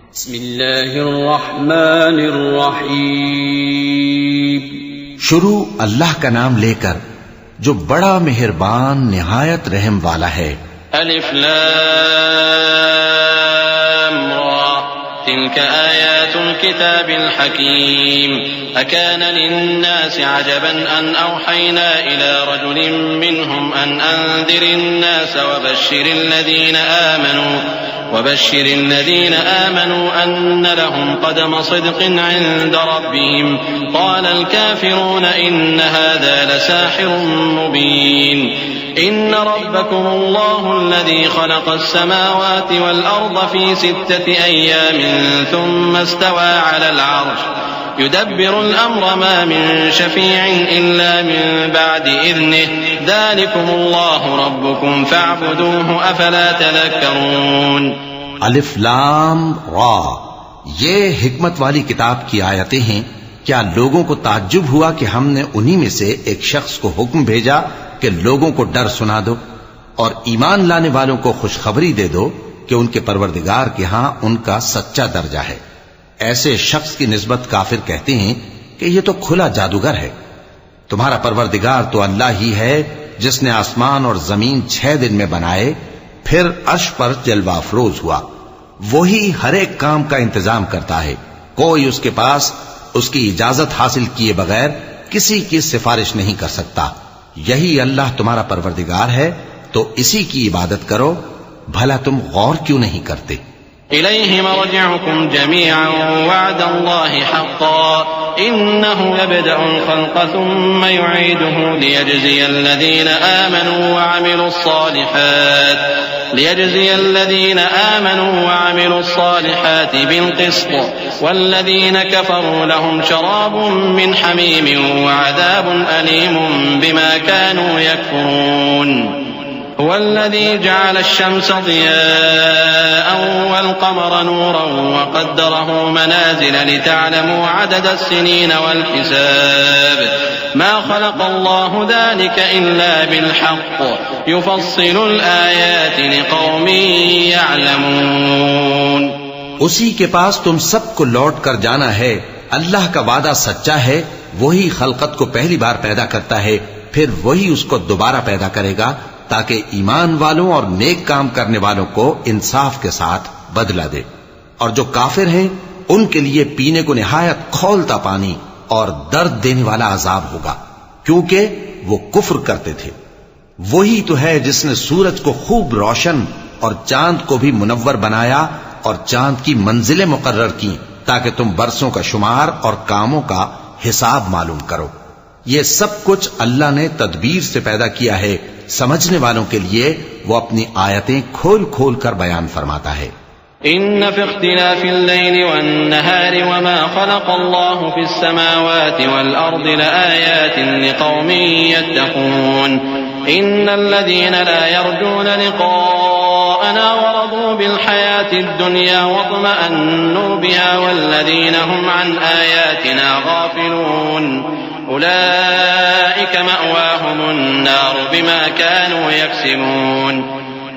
बिस्मिल्लाहिर्रहमानिर्रहीम। शुरू अल्लाह का नाम लेकर जो बड़ा मेहरबान निहायत रहम वाला है। अलिफ लाम रा तिल्क आयातुल किताबिल हकीम अकान लिन्नासि अजबन अन औहयना इला रजुलिन मिनहुम अन अंदिरिन नास وبشر الذين آمنوا أن لهم قدم صدق عند ربهم قال الكافرون إن هذا لساحر مبين إن ربكم الله الذي خلق السماوات والأرض في 6 أيام ثم استوى على العرش يدبر الأمر ما من شفيع إلا من بعد إذنه ذلكم الله ربكم فاعبدوه أفلا تذكرون। अलिफ लाम रा, ये हिकमत वाली किताब की आयतें हैं। क्या लोगों को ताज्जुब हुआ कि हमने उन्हीं में से एक शख्स को हुक्म भेजा कि लोगों को डर सुना दो और ईमान लाने वालों को खुशखबरी दे दो कि उनके परवरदिगार के यहां उनका सच्चा दर्जा है। ऐसे शख्स की निस्बत काफिर कहते हैं कि यह तो खुला जादूगर है। तुम्हारा परवरदिगार तो अल्लाह ही है जिसने आसमान और जमीन 6 दिन में बनाए, फिर अर्श पर जलवा अफरोज हुआ। वही हर एक काम का इंतजाम करता है। कोई उसके पास उसकी इजाजत हासिल किए बगैर किसी की सिफारिश नहीं कर सकता। यही अल्लाह तुम्हारा परवरदिगार है, तो इसी की इबादत करो। भला तुम गौर क्यों नहीं करते? इलैहि मरजिउकुम जमीअन वअदल्लाहि हक़्क़न इन्नहु यब्दअुल ख़ल्क़ थुम्मा युईदुहु लियजज़ियल्लज़ीना आमनू वअमिलुस्सालिहात बिलक़िस्त वल्लज़ीना कफ़रू लहुम शराबुम मिन हमीमिन वअज़ाबुन अलीमुम बिमा कानू यकफ़ुरून। हुवल्लज़ी जअल अश-शम्स ज़ियाअन वल-क़मर नूरन वक़द्दरहु मनाज़िल लितअलमू अदद अस-सिनीन वल-हिसाब मा ख़लक़ल्लाहु ज़ालिका इल्ला बिल-हक़्क़ युफ़स्सिलुल आयाति लिक़ौमिन यअलमून। उसी के पास तुम सबको लौट कर जाना है। अल्लाह का वादा सच्चा है। वही खलकत को पहली बार पैदा करता है, फिर वही उसको दोबारा पैदा करेगा ताकि ईमान वालों और नेक काम करने वालों को इंसाफ के साथ बदला दे। और जो काफिर हैं उनके लिए पीने को निहायत खौलता पानी और दर्द देने वाला अजाब होगा, क्योंकि वो कुफ्र करते थे। वही तो है जिसने सूरज को खूब रोशन और चांद को भी मुनव्वर बनाया और चांद की मंजिलें मुकर्रर की ताकि तुम बरसों का शुमार और कामों का हिसाब मालूम करो। ये सब कुछ अल्लाह ने तदबीर से पैदा किया है। समझने वालों के लिए वो अपनी आयतें खोल खोल कर बयान फरमाता है। इन्न फी इख्तिलाफिल लैली वन नहारी वमा खलक़ल्लाहु फिस समावाति वल अर्दि लआयातिन लिक़ौमिन यत्तक़ून। इन्नल्लज़ीना ला यर्जूना लिक़ाअना वरदू बिल हयातिद दुनिया वत्मअन्नू बिहा वल्लज़ीना हुम अन आयातिना गाफिलून उलाइका मअवाहुमुन नार बिमा कानू यक्सिबून।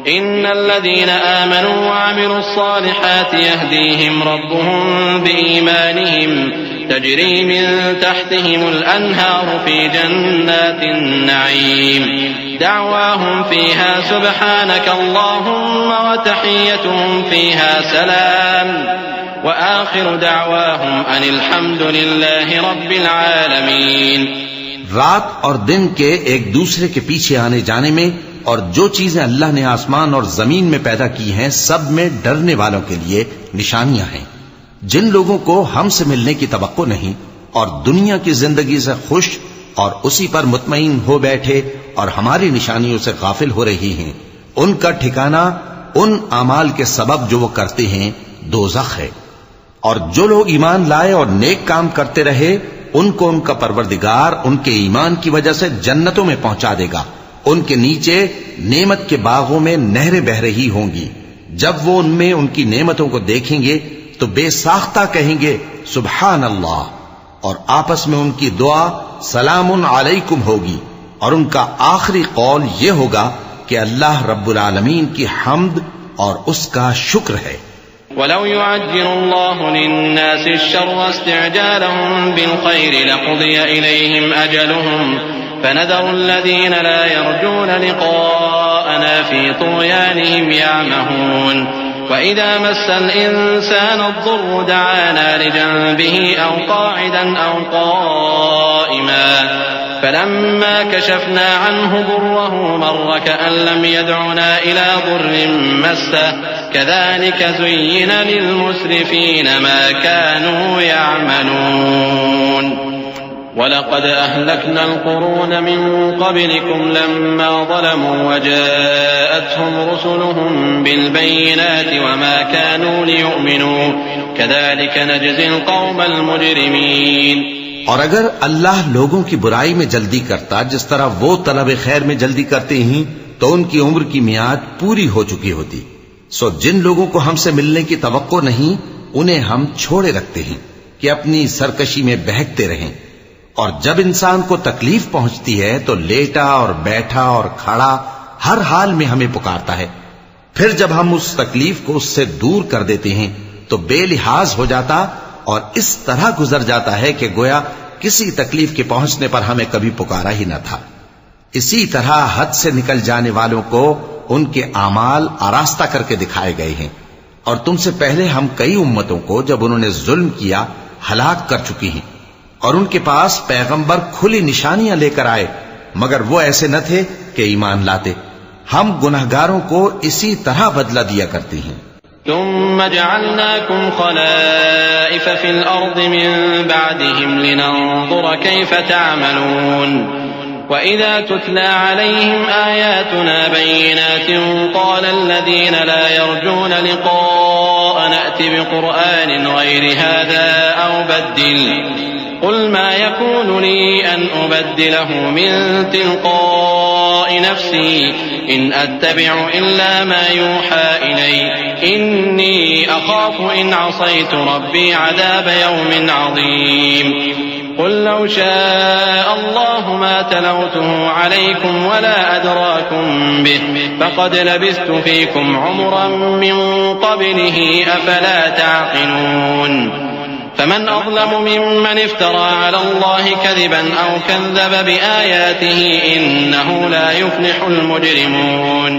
इन्नल्लज़ीना आमनू वअमिलुस्सालिहाति यहदीहिम रब्बुहुम बिईमानिहिम तजरी मिन तहतिहिमुल अन्हारु फी जन्नातिन नईम दअवाहुम फीहा सुब्हानकल्लाहुम्मा व तहिय्यतुहुम फीहा सलाम व आखिरु दअवाहुम अनिल हम्दुलिल्लाहि रब्बिल आलमीन। रात और दिन के एक दूसरे के पीछे आने जाने में और जो चीजें अल्लाह ने आसमान और जमीन में पैदा की हैं, सब में डरने वालों के लिए निशानियां हैं। जिन लोगों को हमसे मिलने की तवक्को नहीं और दुनिया की जिंदगी से खुश और उसी पर मुतमईन हो बैठे और हमारी निशानियों से गाफिल हो रही हैं, उनका ठिकाना उन अमाल के सबब जो वो करते हैं दोज़ख है। और जो लोग ईमान लाए और नेक काम करते रहे, उनको उनका परवरदिगार उनके ईमान की वजह से जन्नतों में पहुंचा देगा। उनके नीचे नेमत के बागों में नहरें बह रही होंगी। जब वो उनमें उनकी नेमतों को देखेंगे तो बेसाख्ता कहेंगे सुभान अल्लाह, और आपस में उनकी दुआ सलामुन अलैकुम होगी। और उनका आखिरी कौल ये होगा कि अल्लाह रब्बुल आलमीन की हम्द और उसका शुक्र है। वलौ युअज्जिलुल्लाहु लिन्नासि अश्शर्रा इस्तिअजालहुम बिलखैरि लक़ुदिया इलैहिम अजलुहुम फनदरुल्लज़ीन ला यर्जून लिक़ाअना फ़ी तुग़यानिहिम यअमहून वइज़ा मस्सल इंसान अद्दुर्रु दअाना लिजंबिही औ क़ाइदन औ क़ाइमा फलम्मा कशफना अन्हु दुर्रहु मर्र कअन लम यदउना इला दुर्रिन मस्सह कज़ालिक ज़ुय्यिन लिलमुस्रिफीन मा कानू यअमलून वलक़द अहलकना अलक़ुरून मिन क़ब्लिकुम लम्मा ज़लमू वजाअतहुम रुसुलुहुम बिलबय्यिनाति वमा कानू लियु'मिनू कज़ालिक नजज़िल क़ौमल मुजरिमीन। और अगर अल्लाह लोगों की बुराई में जल्दी करता जिस तरह वो तलब खैर में जल्दी करते हैं तो उनकी उम्र की मियाद पूरी हो चुकी होती। सो जिन लोगों को हमसे मिलने की तवक्को नहीं उन्हें हम छोड़े रखते हैं कि अपनी सरकशी में बहकते रहें। और जब इंसान को तकलीफ पहुंचती है तो लेटा और बैठा और खड़ा हर हाल में हमें पुकारता है। फिर जब हम उस तकलीफ को उससे दूर कर देते हैं तो बेलिहाज हो जाता और इस तरह गुजर जाता है कि गोया किसी तकलीफ के पहुंचने पर हमें कभी पुकारा ही न था। इसी तरह हद से निकल जाने वालों को उनके आमाल आरास्ता करके दिखाए गए हैं। और तुमसे पहले हम कई उम्मतों को जब उन्होंने जुल्म किया हलाक कर चुकी हैं और उनके पास पैगंबर खुली निशानियां लेकर आए मगर वो ऐसे न थे कि ईमान लाते। हम गुनहगारों को इसी तरह बदला दिया करते हैं। तुम्म जअलनाकुम खलाइफ फिल अर्दि मिन बअदिहिम लिनंजुर कैफ तअमलून वइज़ा तुतला अलैहिम आयातुना बय्यिनातिन क़ाल अल्लज़ीना ला यर्जून लिक़ाअना अति बिक़ुरआनिन गैरि हाज़ा औ बद्दिल क़ुल मा यकूनु ली अन उबद्दिलहु मिन तिलक़ाइ नफ़्सी इन अत्तबिउ इल्ला मा यूहा इलैहि इन्नी अख़ाफ़ु इन असैतु रब्बी अज़ाब यौमिन अज़ीम क़ुल लौ शाअ अल्लाहु मा तलौतुहु अलैकुम वला अदराकुम बिहि फ़क़द लबिस्तु फ़ीकुम उमरन मिन क़ब्लिहि अफ़ला तअक़िलून फमन अज़लमु मिम्मन इफ्तरा अला अल्लाहि कज़िबन औ कज़्ज़ब बिआयातिहि इन्नहु ला युफ़्लिहुल मुजरिमून।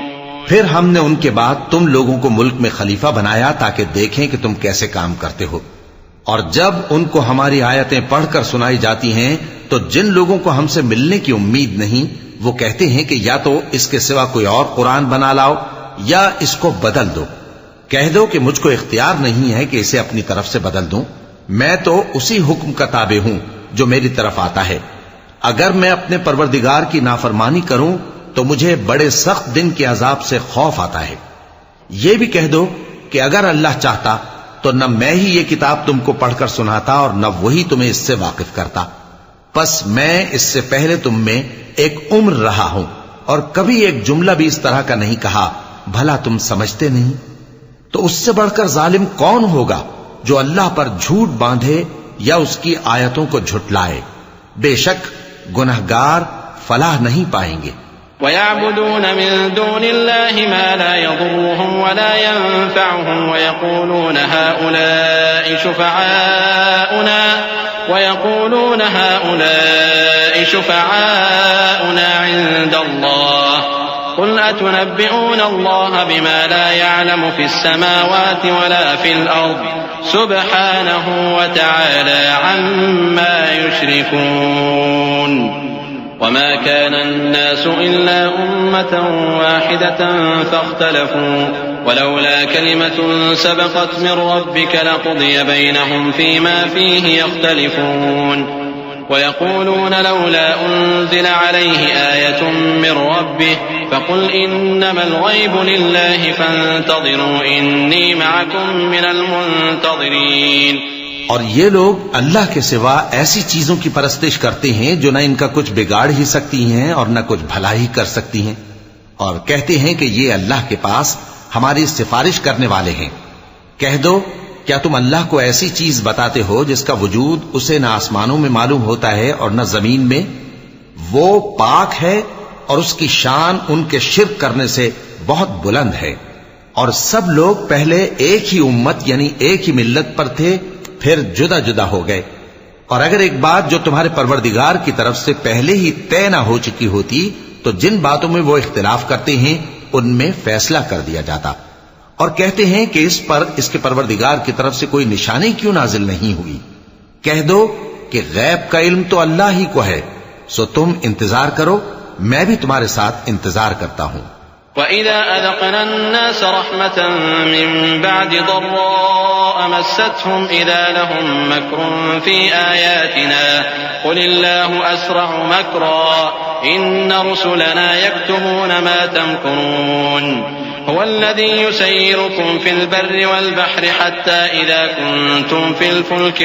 फिर हमने उनके बाद तुम लोगों को मुल्क में खलीफा बनाया ताकि देखें कि तुम कैसे काम करते हो। और जब उनको हमारी आयतें पढ़कर सुनाई जाती हैं तो जिन लोगों को हमसे मिलने की उम्मीद नहीं वो कहते हैं कि या तो इसके सिवा कोई और कुरान बना लाओ या इसको बदल दो। कह दो कि मुझको इख्तियार नहीं है कि इसे अपनी तरफ से बदल दूं। मैं तो उसी हुक्म का ताबे हूं जो मेरी तरफ आता है। अगर मैं अपने परवरदिगार की नाफरमानी करूं तो मुझे बड़े सख्त दिन के अजाब से खौफ आता है। यह भी कह दो कि अगर अल्लाह चाहता तो न मैं ही ये किताब तुमको पढ़कर सुनाता और न वही तुम्हें इससे वाकिफ करता। बस मैं इससे पहले तुम में एक उम्र रहा हूं और कभी एक जुमला भी इस तरह का नहीं कहा, भला तुम समझते नहीं? तो उससे बढ़कर जालिम कौन होगा जो अल्लाह पर झूठ बांधे या उसकी आयतों को झुटलाए। बेशक गुनहगार फलाह नहीं पाएंगे। वयअबुदून मिन दूनिल्लाहि मा ला यदुर्रुहुम वला यनफअहुम वयक़ूलून हाउलाइ शुफ़अाउना इंदल्लाह क़ुल अतुनब्बिऊन अल्लाह बिमा ला यअलमु फ़िस्समावाति वला फ़िल अर्द सुब्हानहु व तआला अम्मा युश्रिकून। वमा कान अन्नासु इल्ला उम्मतन वाहिदतन फ़ख्तलफू वलौला कलिमतुन सबक़त मिन रब्बिक लक़ुदिय बैनहुम फ़ीमा फ़ीहि यख्तलिफून वयक़ूलून लौला उन्ज़िल अलैहि आयतुन मिन रब्बिहि फ़क़ुल इन्नमल ग़ैबु लिल्लाहि फ़ंतज़िरू इन्नी मअकुम मिनल मुंतज़िरीन। और ये लोग अल्लाह के सिवा ऐसी चीजों की परस्तिश करते हैं जो न इनका कुछ बिगाड़ ही सकती हैं और न कुछ भला ही कर सकती हैं, और कहते हैं कि ये अल्लाह के पास हमारी सिफारिश करने वाले हैं। कह दो, क्या तुम अल्लाह को ऐसी चीज बताते हो जिसका वजूद उसे न आसमानों में मालूम होता है और न जमीन में? वो पाक है और उसकी शान उनके शिर्क करने से बहुत बुलंद है। और सब लोग पहले एक ही उम्मत यानी एक ही मिल्लत पर थे, फिर जुदा जुदा हो गए। और अगर एक बात जो तुम्हारे परवरदिगार की तरफ से पहले ही तय न हो चुकी होती तो जिन बातों में वो इख्तिलाफ करते हैं उनमें फैसला कर दिया जाता। और कहते हैं कि इस पर इसके परवरदिगार की तरफ से कोई निशानी क्यों नाजिल नहीं हुई। कह दो कि गैब का इल्म तो अल्लाह ही को है, सो तुम इंतजार करो, मैं भी तुम्हारे साथ इंतजार करता हूं। وَإِذَا أَذَقْنَا النَّاسَ رَحْمَةً مِّن بَعْدِ ضَرَّاءَ مَسَّتْهُمْ إِذَا لَهُم مَّكْرٌ فِي آيَاتِنَا قُلِ اللَّهُ أَسْرَعُ مَكْرًا إِنَّ رُسُلَنَا يَكْتُبُونَ مَا تَمْكُرُونَ هو الذي يسيركم في البر والبحر حتى إذا كنتم في الفلك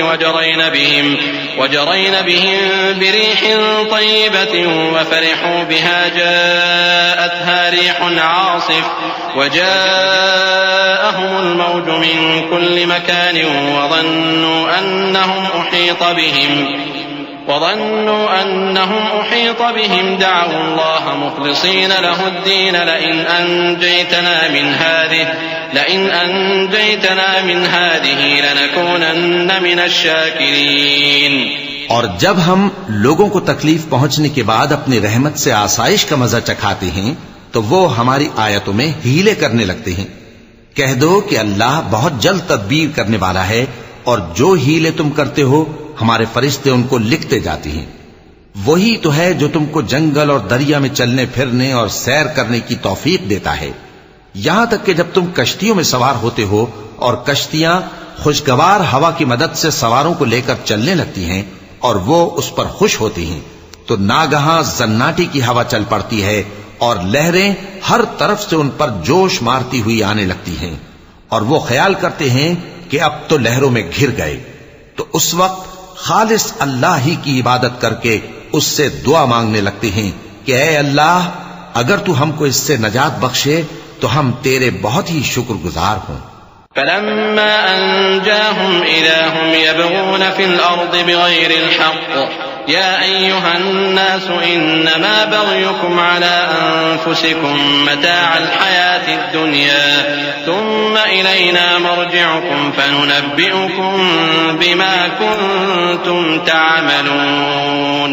وجرين بهم بريح طيبة وفرحوا بها جاءتها ريح عاصف وجاءهم الموج من كل مكان وظنوا أنهم أحيط بهم دعوا الله مخلصين له الدين لئن أنجيتنا من هذه لنكونن من الشاكرين। और जब हम लोगों को तकलीफ पहुंचने के बाद अपनी रहमत से आसाइश का मजा चखाते हैं तो वो हमारी आयतों में हीले करने लगते हैं। कह दो कि अल्लाह बहुत जल्द तदबीर करने वाला है और जो हीले तुम करते हो हमारे फरिश्ते उनको लिखते जाते हैं। वही तो है जो तुमको जंगल और दरिया में चलने फिरने और सैर करने की तौफीक देता है, यहां तक कि जब तुम कश्तियों में सवार होते हो और कश्तियां खुशगवार हवा की मदद से सवारों को लेकर चलने लगती हैं और वो उस पर खुश होती हैं, तो नागहां जन्नाटी की हवा चल पड़ती है और लहरें हर तरफ से उन पर जोश मारती हुई आने लगती हैं और वो ख्याल करते हैं कि अब तो लहरों में घिर गए। तो उस वक्त खालिस अल्लाह ही की इबादत करके उससे दुआ मांगने लगते हैं कि ऐ अल्लाह, अगर तू हमको इससे नजात बख्शे तो हम तेरे बहुत ही शुक्रगुजार हों। فَلَمَّا أَنْجَاهُمْ إِذَا هُمْ يَبْغُونَ فِي الْأَرْضِ بِغَيْرِ الْحَقِّ يَا أَيُّهَا النَّاسُ إِنَّمَا بَغْيُكُمْ عَلَى أَنفُسِكُمْ مَتَاعَ الْحَيَاةِ الدُّنْيَا ثُمَّ إِلَيْنَا مَرْجِعُكُمْ فَنُنَبِّئُكُم بِمَا كُنتُمْ تَعْمَلُونَ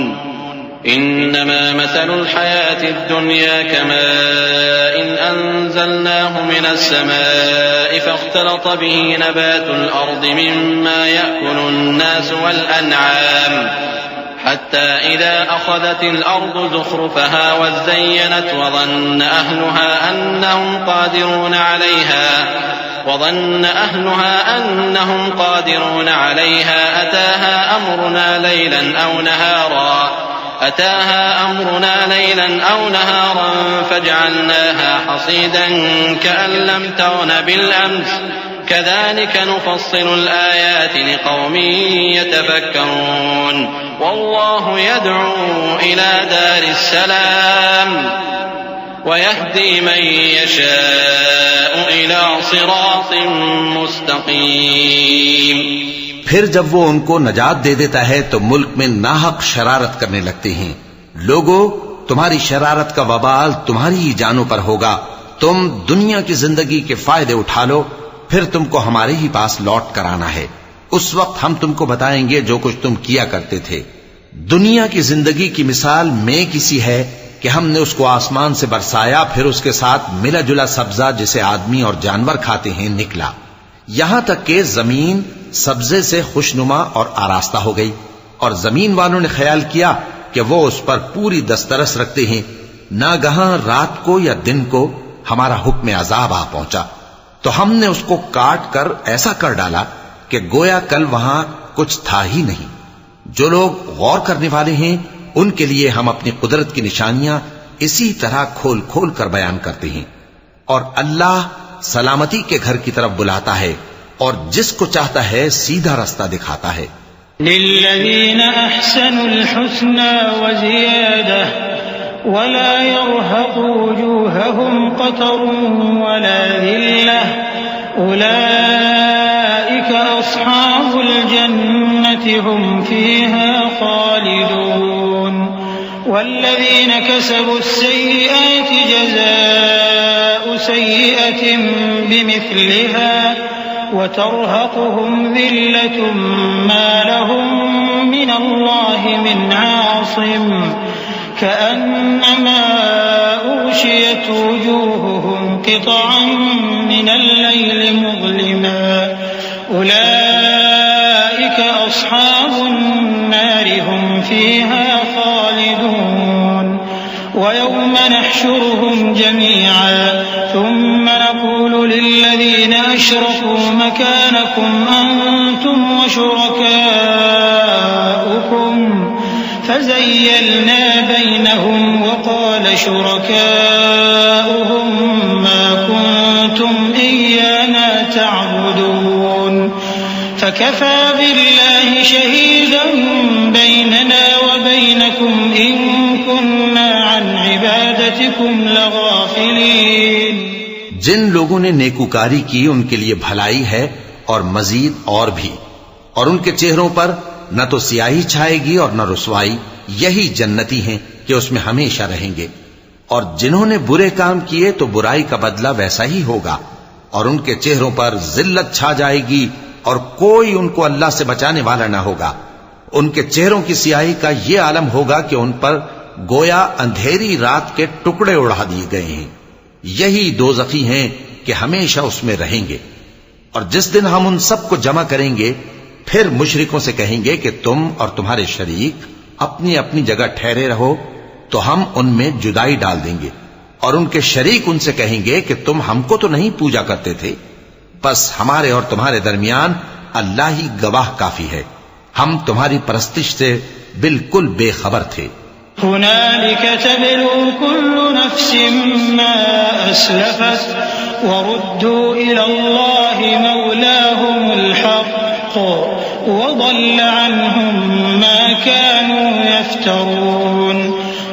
إنما مثل الحياة الدنيا كماء أنزلناه من السماء فاختلط به نبات الأرض مما يأكل الناس والأنعام حتى إذا أخذت الأرض زخرفها وزينت وظن أهلها أنهم قادرون عليها أتاها أمرنا ليلا أو نهارا فجعلناها حصيدا كأن لم تغن بالأمس كذلك نفصل الآيات لقوم يتفكرون والله يدعو إلى دار السلام ويهدي من يشاء إلى صراط مستقيم। फिर जब वो उनको नजात दे देता है तो मुल्क में नाहक शरारत करने लगते हैं। लोगों, तुम्हारी शरारत का वबाल तुम्हारी ही जानों पर होगा। तुम दुनिया की जिंदगी के फायदे उठा लो, फिर तुमको हमारे ही पास लौट कर आना है। उस वक्त हम तुमको बताएंगे जो कुछ तुम किया करते थे। दुनिया की जिंदगी की मिसाल में किसी है कि हमने उसको आसमान से बरसाया, फिर उसके साथ मिला जुला सब्जा जिसे आदमी और जानवर खाते हैं निकला, यहां तक कि जमीन सब्जे से खुशनुमा और आरास्ता हो गई और जमीन वालों ने ख्याल किया कि वो उस पर पूरी दस्तरस रखते हैं। नागहां रात को या दिन को हमारा हुक्म अजाब आ पहुंचा तो हमने उसको काट कर ऐसा कर डाला कि गोया कल वहां कुछ था ही नहीं। जो लोग गौर करने वाले हैं उनके लिए हम अपनी कुदरत की निशानियां इसी तरह खोल खोल कर बयान करते हैं। और अल्लाह सलामती के घर की तरफ बुलाता है और जिसको चाहता है सीधा रास्ता दिखाता है। लिल्लज़ीन अहसनुल हुस्ना व ज़ियादा वला यरहक़ु वजूहहुम क़तरुन वला ज़िल्लह उलाइका अस्हाबुल जन्नति हुम फ़ीहा ख़ालिदून वल्लज़ीन कसबुस सय्यिआति जज़ाउ سيئة بمثلها وترهقهم ذلة ما لهم من الله من عاصم كأنما أغشيت وجوههم قطعا من الليل مظلما أولئك أصحاب النار هم فيها خالدون ويوم نحشرهم جميعا ثم نقول للذين أشركوا مكانكم أنتم وشركاؤكم فزيلنا بينهم وقال شركاؤهم ما كنتم إيانا تعبدون فكفى بالله شهيدا بيننا وبينكم إن كنا عن عبادتكم لغافلين। जिन लोगों ने नेकूकारी की उनके लिए भलाई है और मजीद और भी, और उनके चेहरों पर न तो सियाही छाएगी और न रुसवाई, यही जन्नती हैं कि उसमें हमेशा रहेंगे। और जिन्होंने बुरे काम किए तो बुराई का बदला वैसा ही होगा, और उनके चेहरों पर जिल्लत छा जाएगी और कोई उनको अल्लाह से बचाने वाला न होगा। उनके चेहरों की सियाही का ये आलम होगा कि उन पर गोया अंधेरी रात के टुकड़े उड़ा दिए गए हैं। यही दोज़खी हैं कि हमेशा उसमें रहेंगे। और जिस दिन हम उन सबको जमा करेंगे फिर मुशरिकों से कहेंगे कि तुम और तुम्हारे शरीक अपनी अपनी जगह ठहरे रहो, तो हम उनमें जुदाई डाल देंगे। और उनके शरीक उनसे कहेंगे कि तुम हमको तो नहीं पूजा करते थे, बस हमारे और तुम्हारे दरमियान अल्लाह ही गवाह काफी है, हम तुम्हारी परस्तिश से बिल्कुल बेखबर थे। हुनालिक तबलू कुल्लु नफ्सिन मा अस्लफत वरुद्दू इलल्लाहि मौलाहुमुल हक़्क़ वضل अन्हुम मा कानू यफ्तरून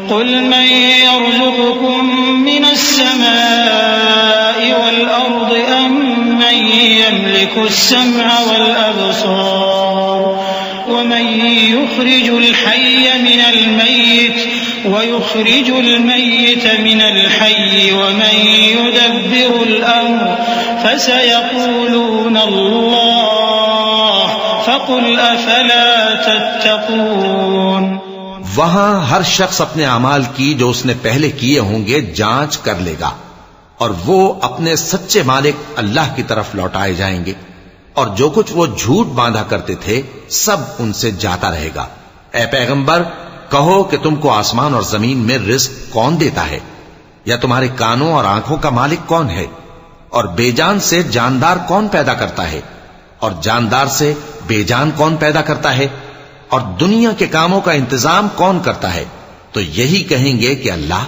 कुल मन यर्ज़ुक़ुकुम मिनस समाई वल अर्दि अम्मन यमलिकुस समअ वल अबसार वमन युख़रिजुल हय्य मिनल मय्यित वयुख़रिजुल मय्यित मिनल हय्यि वमन युदब्बिरुल अम्र फसयक़ूलूना अल्लाह फ़क़ुल अफ़ला तत्तक़ून। वहां हर शख्स अपने अमाल की जो उसने पहले किए होंगे जांच कर लेगा, और वो अपने सच्चे मालिक अल्लाह की तरफ लौटाए जाएंगे। और जो कुछ वो झूठ बांधा करते थे सब उनसे जाता रहेगा। ए पैगंबर, कहो कि तुमको आसमान और जमीन में रिज़्क कौन देता है, या तुम्हारे कानों और आंखों का मालिक कौन है, और बेजान से जानदार कौन पैदा करता है, और जानदार से बेजान कौन पैदा करता है, और दुनिया के कामों का इंतजाम कौन करता है। तो यही कहेंगे कि अल्लाह।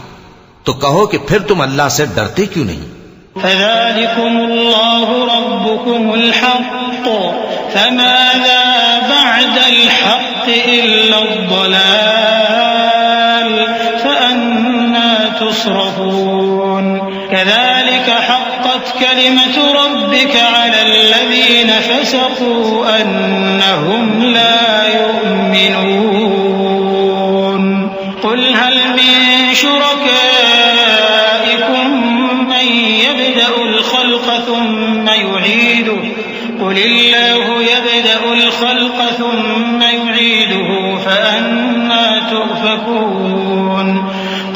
तो कहो कि फिर तुम अल्लाह से डरते क्यों नहीं। फ़ज़ालिकुमुल्लाहु रब्बुकुमुल हक़्क़ फ़माज़ा बअदल हक़्क़ इल्लद्दलाल फ़अन्ना तुस्रफ़ून कज़ालिक हक़्क़त कलिमतु रब्बिका अलल्लज़ीन फ़सक़ू अन्नहुम ला युमिनून क़ुल हल मिन शुरकाइकुम मन यब्दअुल ख़ल्क़ थुम्म युईदुहु क़ुलिल्लाहु यब्दअुल ख़ल्क़ थुम्म युईदुहु फ़अन्ना तुफ़कून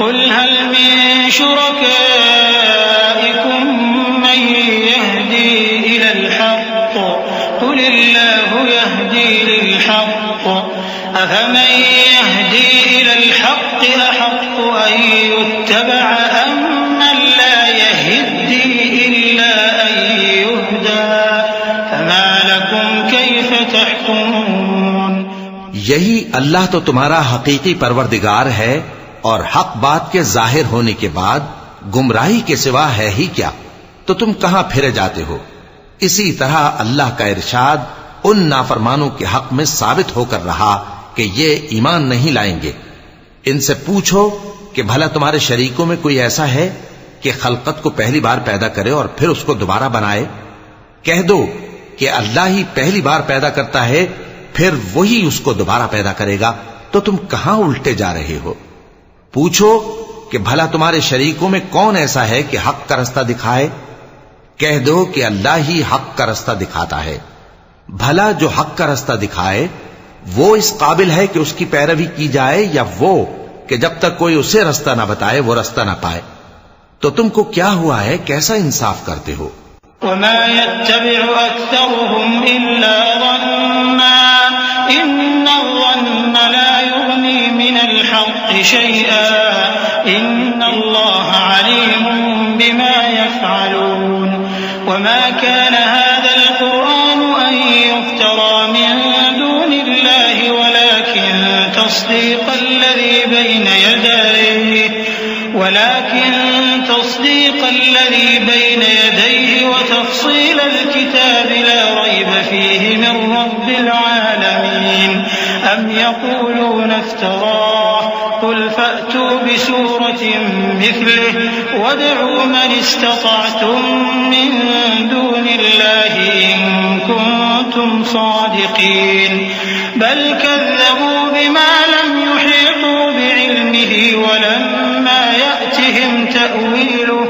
क़ुल हल मिन शुरकाइकुम मन यहदी इलल हक़्क़ क़ुलिल्लाहु यहदी लिल हक़्क़ अफ़मन यहदी इलल हक़्क़ अहक़्क़ु अन युत्तबअ अम्मन ला यहद्दी इल्ला अन युहदा फमा लकुम कैफ़ तहकुमून। यही अल्लाह तो तुम्हारा हकीकी परवरदिगार है, और हक बात के जाहिर होने के बाद गुमराही के सिवा है ही क्या, तो तुम कहां फिरे जाते हो। इसी तरह अल्लाह का इरशाद उन नाफरमानों के हक में साबित होकर रहा कि ये ईमान नहीं लाएंगे। इनसे पूछो कि भला तुम्हारे शरीकों में कोई ऐसा है कि खलकत को पहली बार पैदा करे और फिर उसको दोबारा बनाए। कह दो कि अल्लाह ही पहली बार पैदा करता है, फिर वही उसको दोबारा पैदा करेगा, तो तुम कहां उल्टे जा रहे हो। पूछो कि भला तुम्हारे शरीकों में कौन ऐसा है कि हक का रास्ता दिखाए? कह दो कि अल्लाह ही हक का रास्ता दिखाता है। भला जो हक का रास्ता दिखाए वो इस काबिल है कि उसकी पैरवी की जाए, या वो कि जब तक कोई उसे रास्ता ना बताए वो रास्ता ना पाए? तो तुमको क्या हुआ है, कैसा इंसाफ करते हो? वमा यत्तबिउ अक्सरुहुम इल्ला ज़न्ना इन्ना ज़न्न ला युग़नी मिनल हक़्क़ि शैआ इन्नल्लाह अलीमुम बिमा यफ़अलून वमा कान हाज़ल क़ुरआन अन युफ़्तरा मिन दूनिल्लाहि वलाकिन तस्दीक़ल लज़ी बैन यदैहि वतफ़सील الكتاب لا ريب فيه من رب العالمين أم يقولون افتراه قل فأتوا بسورة مثله وادعوا من استطعتم من دون الله إن كنتم صادقين بل كذبوا بما لم يحيطوا بعلمه ولما يأتهم تأويله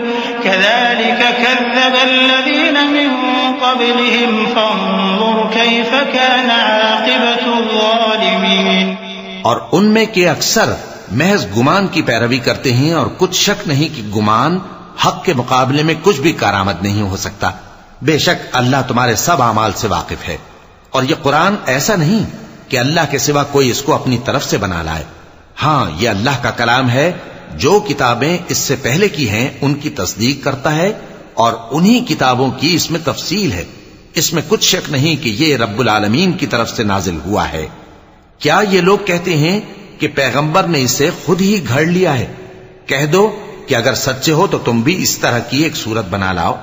كذلك كذب الذين من قبلهم فانظر كيف كان عاقبة الظالمين। और उनमें के अक्सर महज गुमान की पैरवी करते हैं, और कुछ शक नहीं कि गुमान हक के मुकाबले में कुछ भी कारामद नहीं हो सकता। बेशक अल्लाह तुम्हारे सब अमाल से वाकिफ है। और ये कुरान ऐसा नहीं कि अल्लाह के सिवा कोई इसको अपनी तरफ से बना लाए। हां, यह अल्लाह का कलाम है। जो किताबें इससे पहले की हैं उनकी तस्दीक करता है, और उन्हीं किताबों की इसमें तफसील है। इसमें कुछ शक नहीं कि ये रब्बुल आलमीन की तरफ से नाजिल हुआ है। क्या ये लोग कहते हैं कि पैगंबर ने इसे खुद ही घड़ लिया है? कह दो कि अगर सच्चे हो तो तुम भी इस तरह की एक सूरत बना लाओ,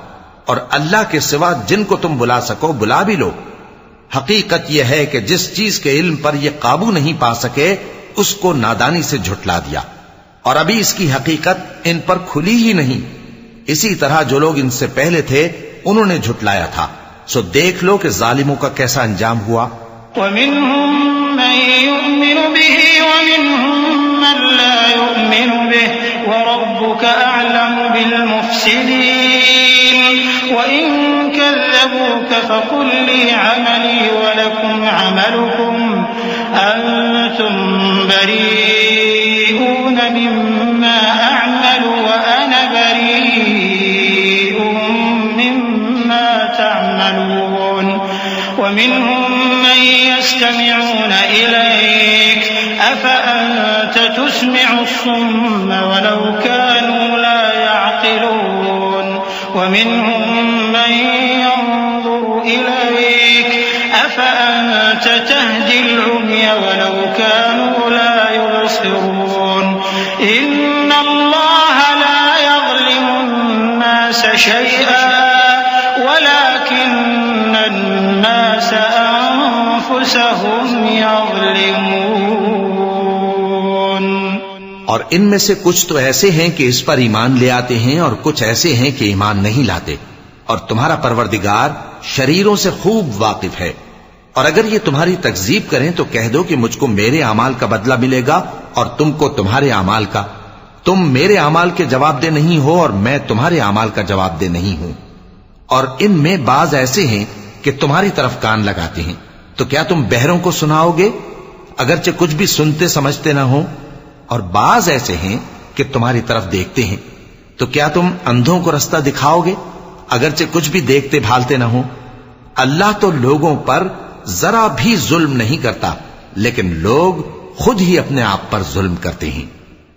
और अल्लाह के सिवा जिनको तुम बुला सको बुला भी लो। हकीकत यह है कि जिस चीज के इल्म पर ये काबू नहीं पा सके उसको नादानी से झुठला दिया, और अभी इसकी हकीकत इन पर खुली ही नहीं। इसी तरह जो लोग इनसे पहले थे उन्होंने झुठलाया था। सो देख लो कि जालिमों का कैसा अंजाम हुआ। वमिन्हुम मन युमिनु बिही वमिन्हुम मन ला युमिनु बिही वरब्बुका अअलमु बिल मुफ्सिदीन वइन कज़्ज़बूका फकुल ली अमली वलकुम अमलुकुम अंतुम बरीऊन मिम्मा अअमलु व अना बरीउम मिम्मा तअमलून वमिन्हुम मन यस्तमिऊन इलैक अफअंत तुस्मिउ الصم वलौ कानू ला यअक़िलून वमिन्हुम मन यंज़ुरु इलैक अफअंत तहदी العمي वलौ कानू ला युबसिरून इन्नल्लाह ला यज़लिमु الناس शैअन वलकिन्न الناस अनफुसहुम यज़लिमून। और इनमें से कुछ तो ऐसे हैं कि इस पर ईमान ले आते हैं, और कुछ ऐसे हैं कि ईमान नहीं लाते। और तुम्हारा परवरदिगार शरीरों से खूब वाकिफ है। और अगर ये तुम्हारी तकजीब करें तो कह दो कि मुझको मेरे अमाल का बदला मिलेगा और तुमको तुम्हारे अमाल का। तुम मेरे अमाल के जवाबदेह नहीं हो और मैं तुम्हारे अमाल का जवाबदेह नहीं हूं। और इनमें बाज ऐसे हैं कि तुम्हारी तरफ कान लगाते हैं, तो क्या तुम बहरों को सुनाओगे अगरचे कुछ भी सुनते समझते ना हो? और बाज ऐसे हैं कि तुम्हारी तरफ देखते हैं, तो क्या तुम अंधों को रास्ता दिखाओगे अगरचे कुछ भी देखते भालते ना हो? अल्लाह तो लोगों पर जरा भी जुल्म नहीं करता, लेकिन लोग खुद ही अपने आप पर जुल्म करते हैं।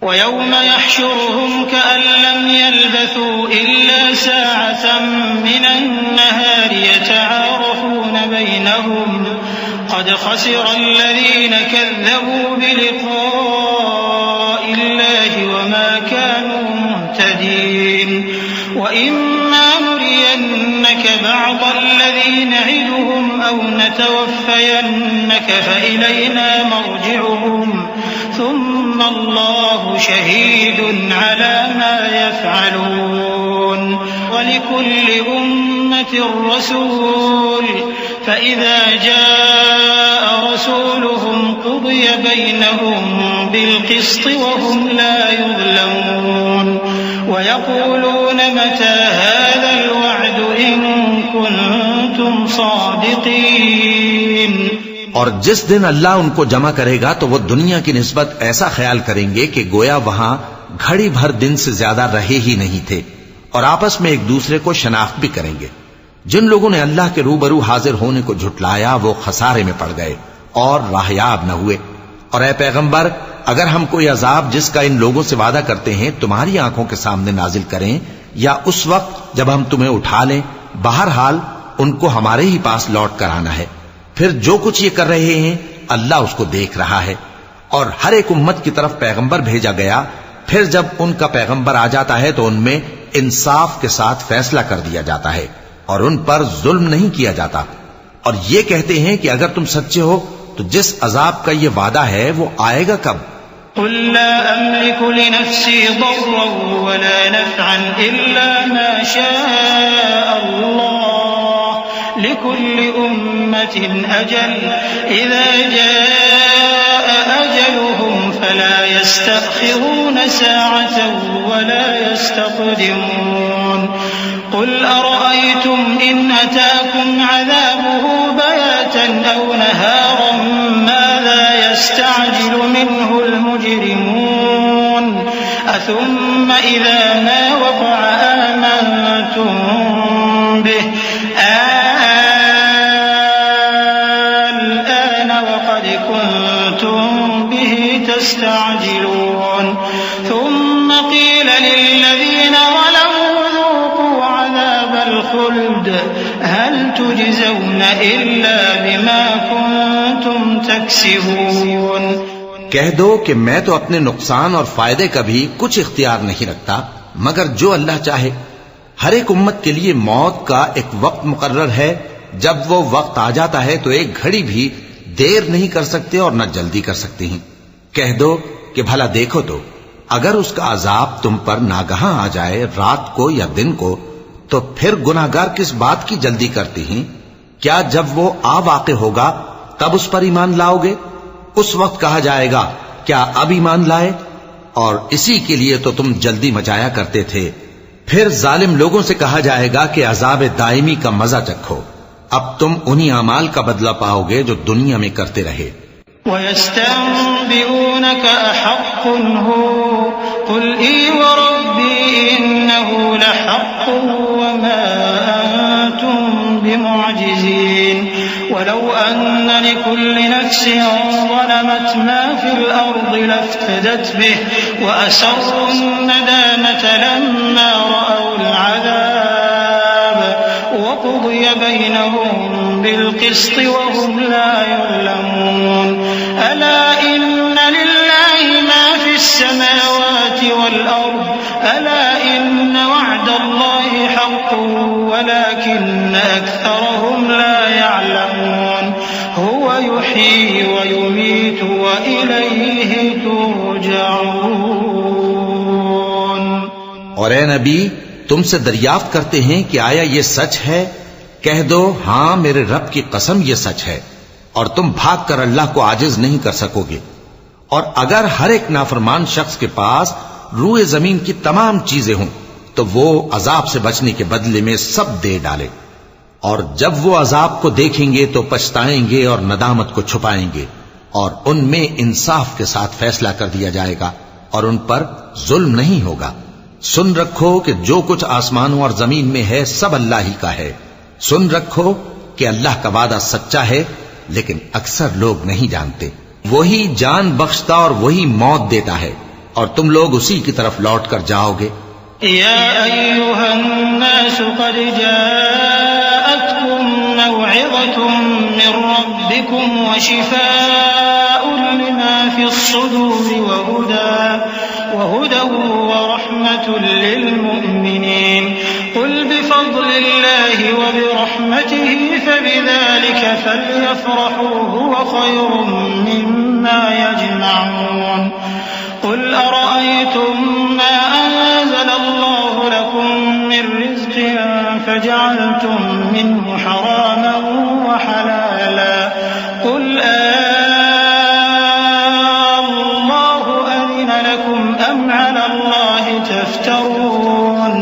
वयौम यहशुरुहुम कअन लम यल्बथू इल्ला साअतन मिनन नहारि यतआरफून बैनहुम क़द खसिरा अल्लज़ीना कज़्ज़बू बिलिक़ाइल्लाहि वमा कानू मुहतदीन वइम्मा नुरियन्नक बअद अल्लज़ी न'iदुहुम औ नतवफ़्फ़यन्नक फ़इलैना मर्जि'ुहुम ثم الله شهيد على ما يفعلون ولكل أمة رسول فإذا جاء رسولهم قضي بينهم بالقسط وهم لا يظلمون ويقولون متى هذا الوعد إن كنتم صادقين। और जिस दिन अल्लाह उनको जमा करेगा तो वो दुनिया की निस्बत ऐसा ख्याल करेंगे कि गोया वहां घड़ी भर दिन से ज्यादा रहे ही नहीं थे, और आपस में एक दूसरे को शनाख्त भी करेंगे। जिन लोगों ने अल्लाह के रूबरू हाजिर होने को झुटलाया वो खसारे में पड़ गए और राहयाब न हुए। और ए पैगंबर, अगर हम कोई अजाब जिसका इन लोगों से वादा करते हैं तुम्हारी आंखों के सामने नाजिल करें या उस वक्त जब हम तुम्हें उठा लें, बहरहाल उनको हमारे ही पास लौट कर आना है। फिर जो कुछ ये कर रहे हैं अल्लाह उसको देख रहा है। और हर एक उम्मत की तरफ पैगंबर भेजा गया, फिर जब उनका पैगंबर आ जाता है तो उनमें इंसाफ के साथ फैसला कर दिया जाता है और उन पर जुल्म नहीं किया जाता। और ये कहते हैं कि अगर तुम सच्चे हो तो जिस अजाब का ये वादा है वो आएगा कब? قل لا أملك لنفسي ضرا ولا نفعا إلا ما شاء الله لكل أمة أجل إذا جاء أجلهم فلا يستأخرون ساعة ولا يستقدمون قل أرأيتم إن أتاكم عذابه بياتا أو نهارا ماذا يستعجل منه المجرمون أثم إذا ما وقع آمنتم به الآن وقد كنتم به تستعجلون ثم قيل للذين ظلموا ذوقوا عذاب الخلد هل تجزون إلا بما كنتم تكسبون। कह दो कि मैं तो अपने नुकसान और फायदे का भी कुछ इख्तियार नहीं रखता मगर जो अल्लाह चाहे। हर एक उम्मत के लिए मौत का एक वक्त मुकर्रर है, जब वो वक्त आ जाता है तो एक घड़ी भी देर नहीं कर सकते और न जल्दी कर सकते हैं। कह दो कि भला देखो तो अगर उसका अजाब तुम पर नागहां आ जाए रात को या दिन को तो फिर गुनाहगार किस बात की जल्दी करते हैं? क्या जब वो आ वाक़े होगा तब उस पर ईमान लाओगे? उस वक्त कहा जाएगा क्या अब ईमान लाए? और इसी के लिए तो तुम जल्दी मचाया करते थे। फिर जालिम लोगों से कहा जाएगा कि अजाब दायमी का मजा चखो, अब तुम उन्हीं अमाल का बदला पाओगे जो दुनिया में करते रहे। वयस्तंबिऊनक अहक्कुन हु कुल ई वरब्बी इन्नहु लहक्कुन वमा अंतुम बिमुअजिजीन वलौ अन्न लिकुल्लि नफ्सिन ज़लमत मा फिल अर्दि लफ्तदत बिहि वअसर्रु नदामत लम्मा रअउल अज़ाब वक़ुदिय बैनहुम बिलक़िस्ति वहुम ला युज़लमून अला इन्न लिल्लाहि मा फिस्समावाति वल अर्द अला इन्न वअदल्लाहि हक़्क़ुन वलाकिन्न अक्सरहुम ला यअलमून हुव युह्यी व युमीतु व इलैहि तुरजऊन। और ए नबी, तुमसे दरियाफ्त करते हैं कि आया ये सच है? कह दो हां, मेरे रब की कसम ये सच है। और तुम भाग कर अल्लाह को आजिज नहीं कर सकोगे। और अगर हर एक नाफरमान शख्स के पास रूए जमीन की तमाम चीजें हों तो वो अजाब से बचने के बदले में सब दे डाले, और जब वो अजाब को देखेंगे तो पछताएंगे और नदामत को छुपाएंगे, और उनमें इंसाफ के साथ फैसला कर दिया जाएगा और उन पर जुल्म नहीं होगा। सुन रखो कि जो कुछ आसमानों और जमीन में है सब अल्लाह ही का है। सुन रखो कि अल्लाह का वादा सच्चा है, लेकिन अक्सर लोग नहीं जानते। वही जान बख्शता और वही मौत देता है, और तुम लोग उसी की तरफ लौट कर जाओगे। या अय्युहन्नास क़द जाअतकुम मौइज़तुम मिर रब्बिकुम व शिफ़ाउन लिमा फ़िस्सुदूरि व हुदा व रहमतुल लिल मुमिनीन क़ुल बिफ़ज़लिल्लाहि व बिरहमतिही फ़बिज़ालिका फ़ल्यफ़रहू हुव ख़ैरुम मिम्मा ما يجمعون قل أرأيتم ما أنزل الله لكم من رزق فجعلتم منه حراما وحلالا قل الله أذن لكم أم على الله تفترون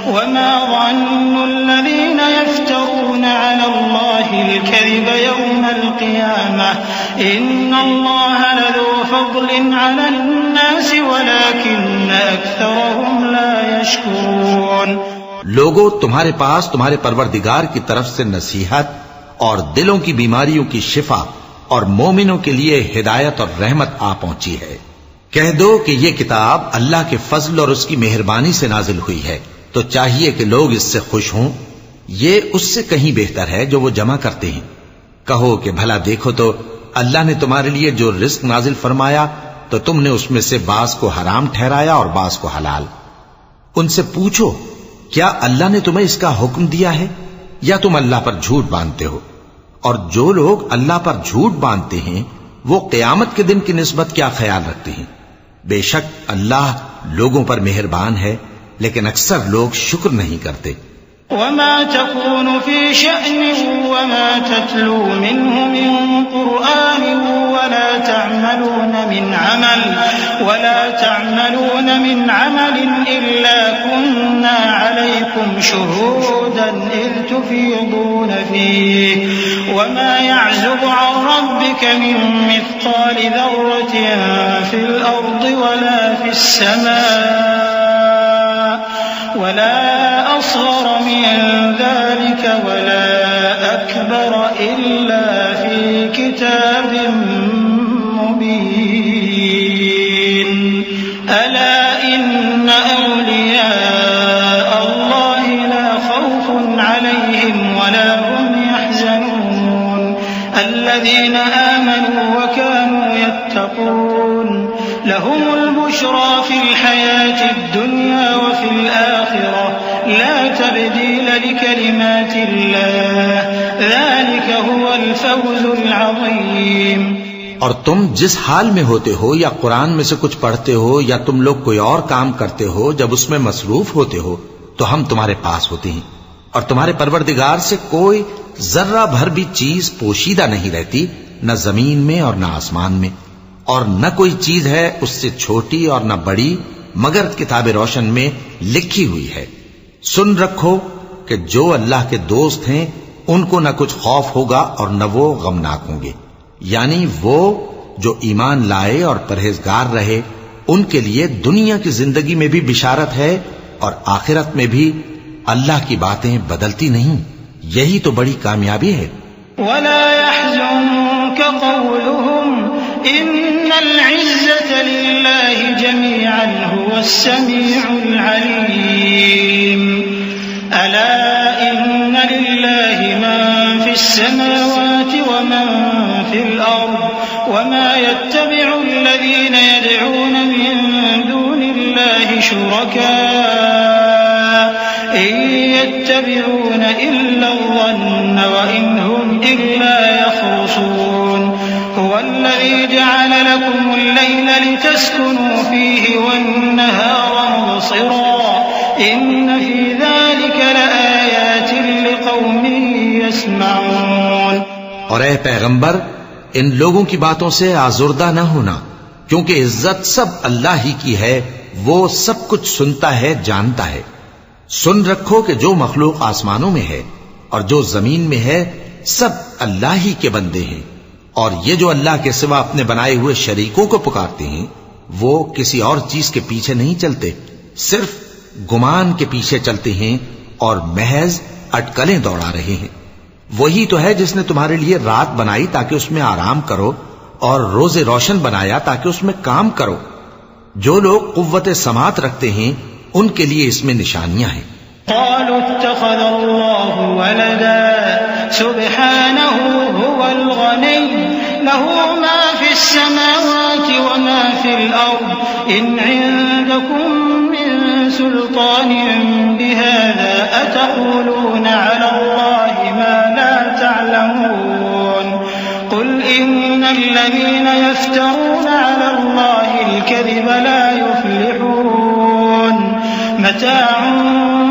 وما ظن الذين يفترون على الله الكذب يوم القيامة إن الله لذو فضل على الناس ولكن أكثرهم لا يشكرون। लोगों, तुम्हारे पास तुम्हारे परवरदिगार की तरफ से नसीहत और दिलों की बीमारियों की शिफा और मोमिनों के लिए हिदायत और रहमत आ पहुंची है। कह दो कि ये किताब अल्लाह के फजल और उसकी मेहरबानी से नाजिल हुई है, तो चाहिए कि लोग इससे खुश हों। ये उससे कहीं बेहतर है जो वो जमा करते हैं। कहो कि भला देखो तो अल्लाह ने तुम्हारे लिए जो रिस्क नाजिल फरमाया तो तुमने उसमें से बास को हराम ठहराया और बास को हलाल। उनसे पूछो, क्या अल्लाह ने तुम्हें इसका हुक्म दिया है या तुम अल्लाह पर झूठ बांधते हो? और जो लोग अल्लाह पर झूठ बांधते हैं वो क़यामत के दिन की निस्बत क्या ख्याल रखते हैं? बेशक अल्लाह लोगों पर मेहरबान है, लेकिन अक्सर लोग शुक्र नहीं करते। वमा तकूनु फी शअन वमा ततलू मिन्हु मिन कुरआन वला तअमलून मिन अमल इल्ला कुन्ना अलैकुम शुहूदन इज़ तुफीदून फीह वमा यअज़ुबु अन रब्बिका मिन मिस्क़ालि ज़र्रतिन फिल अर्दि वला फिस समाअ वला असग़र मिन ज़ालिका वला अकबर इल्ला फी किताबिन मुबीन अला इन्न औलिया अल्लाहि ला खौफुन अलैहिम वला हुम यहज़नून अल्लज़ीना आमनू व कानू यत्तक़ून लहुमुल बुश्रा फिल हयातिद दुन्या व फिल आखिरह ला तब्दील लिकलिमातिल्लाह ज़ालिका हुवल फौज़ुल अज़ीम। और तुम जिस हाल में होते हो या कुरान में से कुछ पढ़ते हो या तुम लोग कोई और काम करते हो, जब उसमें मसरूफ होते हो तो हम तुम्हारे पास होते हैं और तुम्हारे परवरदिगार से कोई जर्रा भर भी चीज पोशीदा नहीं रहती, न जमीन में और न आसमान में, और न कोई चीज है उससे छोटी और न बड़ी मगर किताब रोशन में लिखी हुई है। सुन रखो कि जो अल्लाह के दोस्त हैं उनको न कुछ खौफ होगा और न वो गमनाक होंगे, यानी वो जो ईमान लाए और परहेजगार रहे उनके लिए दुनिया की जिंदगी में भी बिशारत है और आखिरत में भी अल्लाह की बातें बदलती नहीं। यही तो बड़ी कामयाबी है। वला यहज़ुनका क़ौलुहुम इन्नल इज़्ज़त लिल्लाहि जमीअन हुवस समीउल अलीम अला इन्न लिल्लाहि मा फिस समावाति व मा फिल अर्द वमा यत्तबि'ु अल्लज़ीना यद'ून मिन दूनिल्लाहि शुरका इन यत्तबि'ून इल्ला ज़न्न व इन हुम इल्ला यख़रुसून हुवल्लज़ी जअल लकुमुल लैला लितस्कुनू फीहि वन्नहार मुबसिरा इन्न फी ज़ालिका लआयातिन लिक़ौमिन यस्मऊन। और ऐ पैगंबर, इन लोगों की बातों से आजुर्दा न होना, क्योंकि इज्जत सब अल्लाह ही की है, वो सब कुछ सुनता है, जानता है। सुन रखो कि जो मखलूक आसमानों में है और जो जमीन में है सब अल्लाह ही के बंदे हैं, और ये जो अल्लाह के सिवा अपने बनाए हुए शरीकों को पुकारते हैं वो किसी और चीज के पीछे नहीं चलते, सिर्फ गुमान के पीछे चलते हैं और महज अटकलें दौड़ा रहे हैं। वही तो है जिसने तुम्हारे लिए रात बनाई ताकि उसमें आराम करो और रोजे रोशन बनाया ताकि उसमें काम करो। जो लोग कुव्वत समात रखते हैं उनके लिए इसमें निशानियां हैं। क़ालू इत्तख़ज़ल्लाहु वलदा सुब्हानहु हुवल गनी लहू मा फिस समावाति व मा फिल अर्द इन इंदकुम मिन सुल्तानिन बिहाज़ा अतक़ूलून अला अल्लाहि मा ला तअलमून क़ुल इन्नल्लज़ीन यफ्तरून अलल्लाहिल कज़िब ला युफ्लिहून मताउन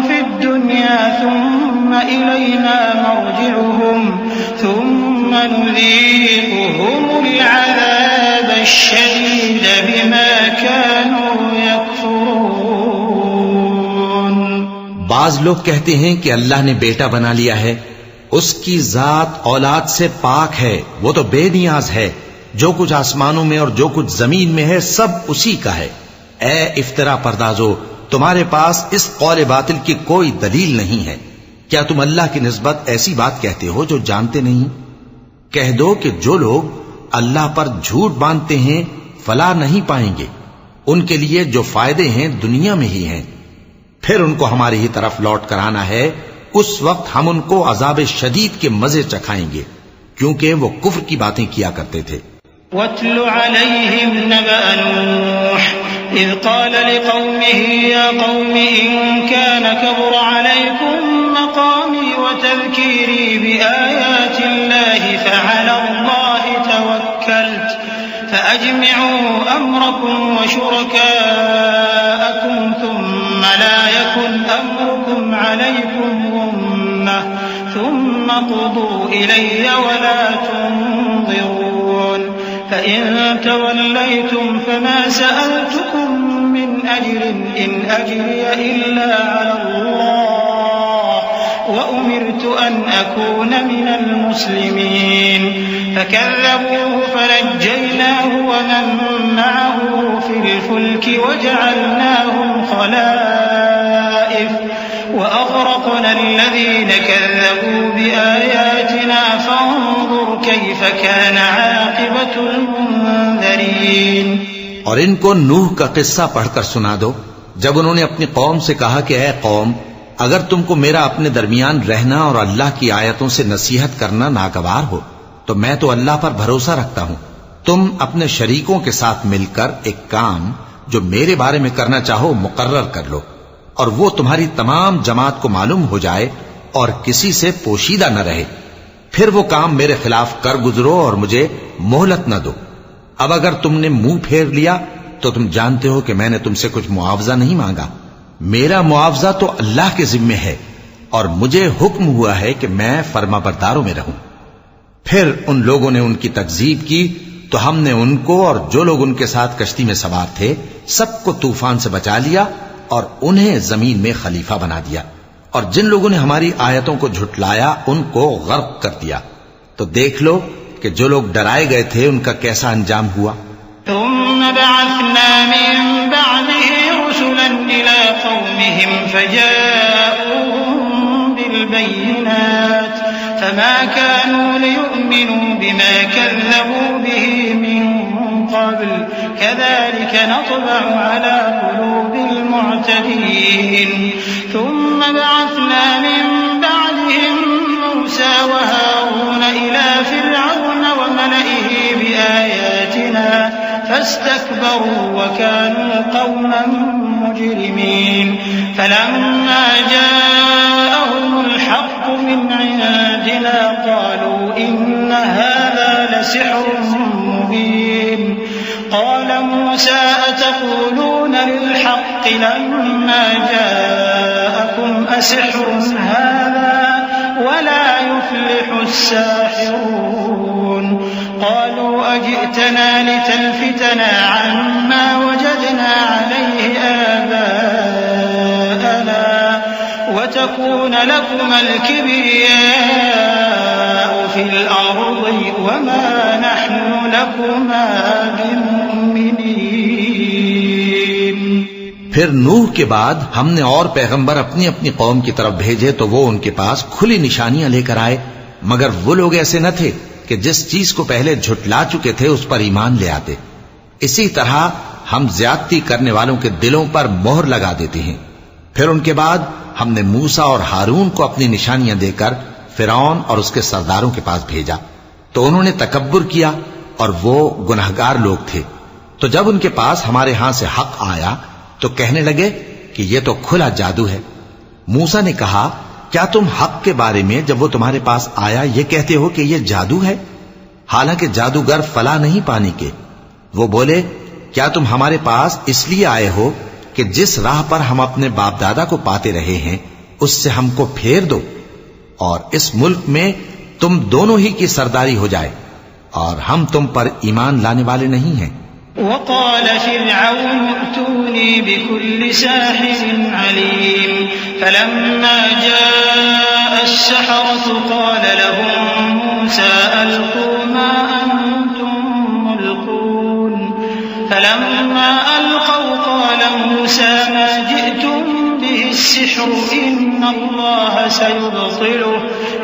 फिद दुनिया थुम्मा इलैना मर्जिउहुम थुम्मा नुज़ीक़ुहुमुल अज़ाबश शदीद बिमा कानू यकफुरून। बाज लोग कहते हैं कि अल्लाह ने बेटा बना लिया है, उसकी जात औलाद से पाक है, वो तो बेनियाज है। जो कुछ आसमानों में और जो कुछ जमीन में है सब उसी का है। ए इफ्तरा परदाजो, तुम्हारे पास इस कौल बातिल की कोई दलील नहीं है। क्या तुम अल्लाह की निस्बत ऐसी बात कहते हो जो जानते नहीं? कह दो कि जो लोग अल्लाह पर झूठ बांधते हैं फलाह नहीं पाएंगे, उनके लिए जो फायदे हैं दुनिया में ही हैं। फिर उनको हमारी ही तरफ लौट कर आना है, उस वक्त हम उनको अजाब शदीद के मजे चखाएंगे, क्योंकि वो कुफ्र की बातें किया करते थे। वत्लु अलैहिम नबअ नूह इज़ क़ाल लिक़ौमिही या क़ौमि इन कान कबुर अलैकुम मक़ामी व तज़कीरी बिआयातिल्लाहि फ़अलल्लाहि तवक्कल्तु फ़अजमिऊ अम्रकुम व शुरकाअकुम थुम्मा ला यकुन अम्रुकुम अलैकुम गुम्मह थुम्मा क़ुदू इलैय वला तुनज़िरून फ़इन तवल्लैतुम फ़मा सअलतुकुम मिन अज्रिन इन अज्रिय इल्ला अलल्लाह व उमिरतु अन अकून मिनल मुस्लिमीन फ़कज़्ज़बूहु फ़नज्जयनाहु व मन मअहु फ़िल फ़ुल्कि वजअलनाहुम खलाइफ़ वअग़रक़ना الذين كذبوا بآياتنا فانظر كيف كان عاقبة المنذرين। और इनको नूह का किस्सा पढ़कर सुना दो, जब उन्होंने अपनी कौम से कहा कि ऐ कौम, अगर तुमको मेरा अपने दरमियान रहना और अल्लाह की आयतों से नसीहत करना नागवार हो तो मैं तो अल्लाह पर भरोसा रखता हूं। तुम अपने शरीकों के साथ मिलकर एक काम जो मेरे बारे में करना चाहो मुकर्रर कर लो, और वो तुम्हारी तमाम जमात को मालूम हो जाए और किसी से पोशीदा न रहे। फिर वो काम मेरे खिलाफ कर गुजरो और मुझे मोहलत न दो। अब अगर तुमने मुंह फेर लिया तो तुम जानते हो कि मैंने तुमसे कुछ मुआवजा नहीं मांगा। मेरा मुआवजा तो अल्लाह के जिम्मे है और मुझे हुक्म हुआ है कि मैं फर्माबरदारों में रहूं। फिर उन लोगों ने उनकी तकजीब की तो हमने उनको और जो लोग उनके साथ कश्ती में सवार थे सबको तूफान से बचा लिया और उन्हें जमीन में खलीफा बना दिया, और जिन लोगों ने हमारी आयतों को झुटलाया उनको गर्क कर दिया। तो देख लो कि जो लोग डराए गए थे उनका कैसा अंजाम हुआ। थुम्मा बअथना मिन बअदिही रुसुलन इला कौमिहिम फजाऊहुम बिलबय्यिनात फमा कानू लियु'मिनू बिमा कज़्ज़बू बिही मिन क़ब्ल कज़ालिक नत्बअु अला क़ुलूबिल मुअ्तदीन। थुम्मा बअथना मिन बअदिहिम मूसा व हारून इला फ़िरऔन व मलइही बिआयातिना फस्तकबरू व कानू क़ौमन मुजरिमीन। फलम्मा जाअहुमुल हक़्क़ु मिन इंदिना क़ालू इन्न हाज़ा लसिह्रुन मुबीन। قال موسى أتقولون للحق لما جاءكم أسحر هذا ولا يفلح الساحرون قالوا أجئتنا لتلفتنا عما وجدنا عليه آباءنا وتكون لكما الكبرياء في الأرض وما نحن لكما بمؤمنين। फिर नूह के बाद हमने और पैगंबर अपनी अपनी कौम की तरफ भेजे तो वो उनके पास खुली निशानियां लेकर आए, मगर वो लोग ऐसे न थे कि जिस चीज को पहले झुटला चुके थे उस पर ईमान ले आते। इसी तरह हम ज्यादती करने वालों के दिलों पर मोहर लगा देते हैं। फिर उनके बाद हमने मूसा और हारून को अपनी निशानियां देकर फिरौन और उसके सरदारों के पास भेजा, तो उन्होंने तकब्बुर किया और वो गुनहगार लोग थे। तो जब उनके पास हमारे यहां से हक आया तो कहने लगे कि ये तो खुला जादू है। मूसा ने कहा, क्या तुम हक के बारे में जब वो तुम्हारे पास आया ये कहते हो कि ये जादू है? हालांकि जादूगर फला नहीं पाने के। वो बोले, क्या तुम हमारे पास इसलिए आए हो कि जिस राह पर हम अपने बाप दादा को पाते रहे हैं उससे हमको फेर दो और इस मुल्क में तुम दोनों ही की सरदारी हो जाए, और हम तुम पर ईमान लाने वाले नहीं हैं। वक़ाल फ़िरऔन अतूनी बिकुल्लि साहिरिन अलीम फलम्मा जाअ अस्सहरतु क़ाल लहुम मूसा अल्क़ू मा अंतुम मुल्क़ून फलम्मा अलक़ौ क़ाल मूसा मा जि'तुम बिहि अस्सिह्रु इन्नल्लाह सयुब्तिलुहु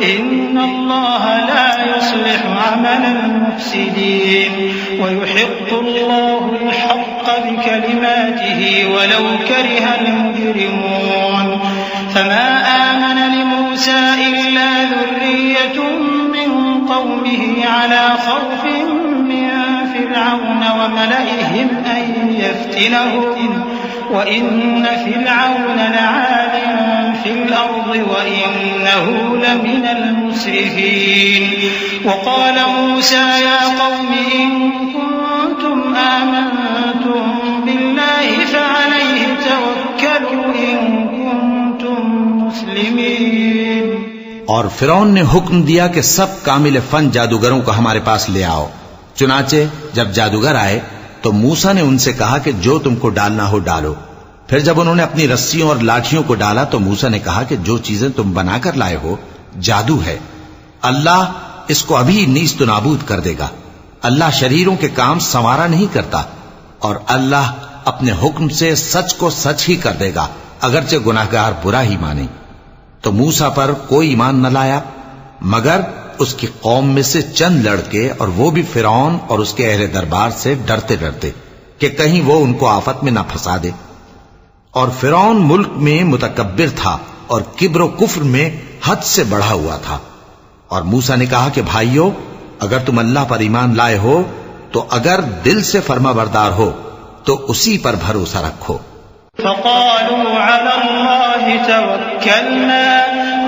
इन्नल्लाह ला युस्लिहु अमलल मुफ़्सिदीन वयुहिक़्क़ु अल्लाहुल हक़्क़ बिकलिमातिही वलौ करिहल मुजरिमून फमा आमन लिमूसा इल्ला ज़ुर्रिय्यतुम मिन क़ौमिही अला ख़ौफ़िन मिन फ़िरऔन वमलइहिम अन यफ़्तिनहुम वइन्न फ़िरऔन लआलिन फ़िल अर्ज़ि वइन्नहु लमिनल मुस्रिफ़ीन वक़ाल मूसा या क़ौमि इन कुन्तुम आमनतुम बिल्लाहि फ़अलैहि तवक्कलू इन कुन्तुम मुस्लिमीन। और फिरौन ने हुक्म दिया कि सब कामिल फन जादूगरों को हमारे पास ले आओ। चुनाचे जब जादूगर आए तो मूसा ने उनसे कहा कि जो तुमको डालना हो डालो। फिर जब उन्होंने अपनी रस्सियों और लाठियों को डाला तो मूसा ने कहा कि जो चीजें तुम बनाकर लाए हो जादू है, अल्लाह इसको अभी नीस्त नाबूद कर देगा। अल्लाह शरीरों के काम संवारा नहीं करता, और अल्लाह अपने हुक्म से सच को सच ही कर देगा, अगरचे गुनाहगार बुरा ही माने। तो मूसा पर कोई ईमान न लाया मगर उसकी कौम में से चंद लड़के, और वो भी फिरौन और उसके अहले दरबार से डरते डरते कि कहीं वो उनको आफत में ना फंसा दे। और फिरौन मुल्क में मुतकब्बिर था और किब्र कुफ्र में हद से बढ़ा हुआ था। और मूसा ने कहा कि भाइयों, अगर तुम अल्लाह पर ईमान लाए हो तो अगर दिल से फर्माबरदार हो तो उसी पर भरोसा रखो। फ़क़ालू अला अल्लाहि तवक्कलना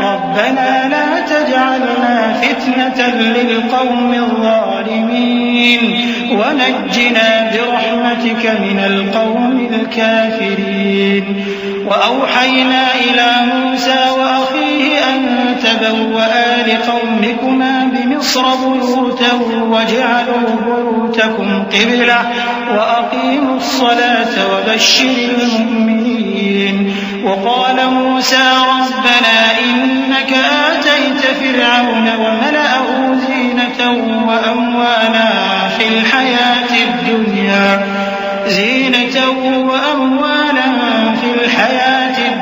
रब्बना ला तजअलना फितनतन लिलक़ौमिज़ ज़ालिमीन वनज्जिना बिरहमतिक मिनल क़ौमिल काफ़िरीन। वअवहयना इला मूसा वअख़ीहि अन तबव्वआ लिक़ौमिकुमा बिमिस्र बुयूतन वजअलू बुयूतकुम क़िबला वअक़ीमुस सलाता वबश्शिरिल मुमिनीन। वक़ाल मूसा रब्बना इन्नक आतैत फ़िरऔन वमलअहु ज़ीनतन वअमवाला फ़िल हयातिद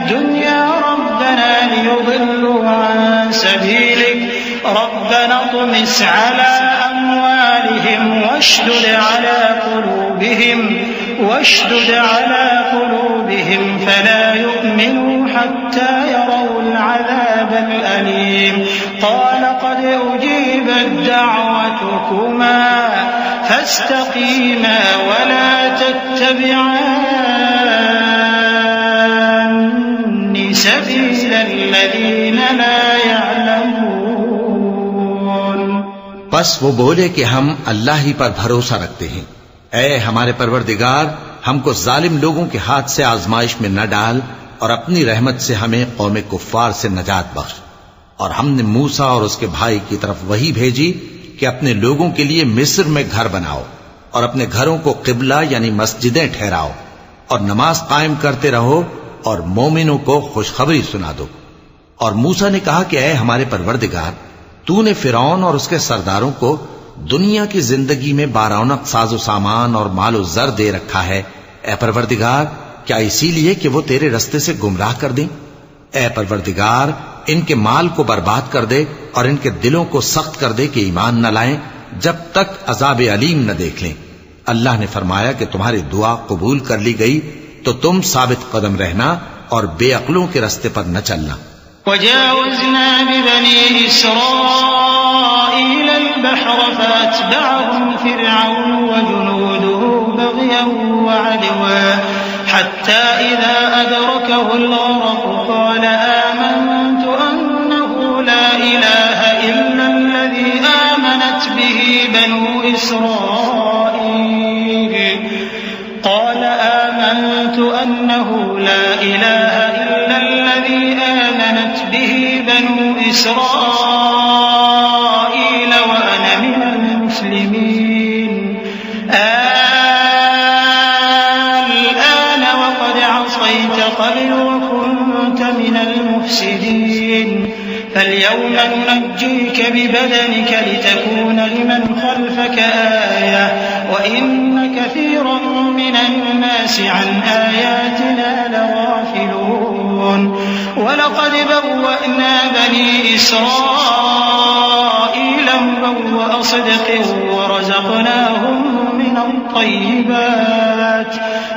दुनिया रब्बना लियुضिल्लू अन सबीलिक रब्बना तुमिस अला अमवालिहिम वश्दुद अला क़ुलूबिहिम फला यु'मिनू हत्ता यरौल अज़ाबल अलीम। क़ाल क़द उजीबत दअवतुकुमा फस्तक़ीमा वला तत्तबि'ान सबीलल लज़ीना ला यअलमून। बस वो बोले कि हम अल्लाह ही पर भरोसा रखते हैं। ऐ हमारे परवरदिगार, हमको जालिम लोगों के हाथ से आजमाइश में न डाल और अपनी रहमत से हमें कौम कुफ्फार से नजात बख्श। और हमने मूसा और उसके भाई की तरफ वही भेजी कि अपने लोगों के लिए मिस्र में घर बनाओ और अपने घरों को किबला यानी मस्जिदें ठहराओ और नमाज कायम करते रहो और मोमिनों को खुशखबरी सुना दो। और मूसा ने कहा कि ऐ हमारे परवरदिगार, तूने फिरौन और उसके सरदारों को दुनिया की जिंदगी में बारौनक साजो सामान और मालो जर दे रखा है। ऐ परवरदिगार, क्या इसीलिए कि वो तेरे रस्ते से गुमराह कर दें? ऐ परवरदिगार, इनके माल को बर्बाद कर दे और इनके दिलों को सख्त कर दे कि ईमान न लाएं जब तक अजाब अलीम न देख लें। अल्लाह ने फरमाया कि तुम्हारी दुआ कबूल कर ली गई तो तुम साबित कदम रहना और बेअक्लों के रास्ते पर न चलना। वजावज़ना बिबनी इस्राईल अल-बहर फअतबअहुम फिरऔन वजुनूदुहु बग़यन वअदवा हत्ता इज़ा अदरकहु अल-गरक़ क़ाल आमनतु अन्नहु ला इलाहा इल्ला अल्लज़ी आमनत बिही بنو إسرائيل قال آمنت أنه لا إله إلا الذي آمنت به بنو إسرائيل وأنا من المسلمين الآن وقد عصيت قبل وكنت من المفسدين فاليوم ننجيك ببدنك لتكون لمن خلفك آية وإن كثيرا من الناس عن آياتنا لغافلون ولقد بوأنا بني إسرائيل مبوأ صدق ورزقناهم من الطيبات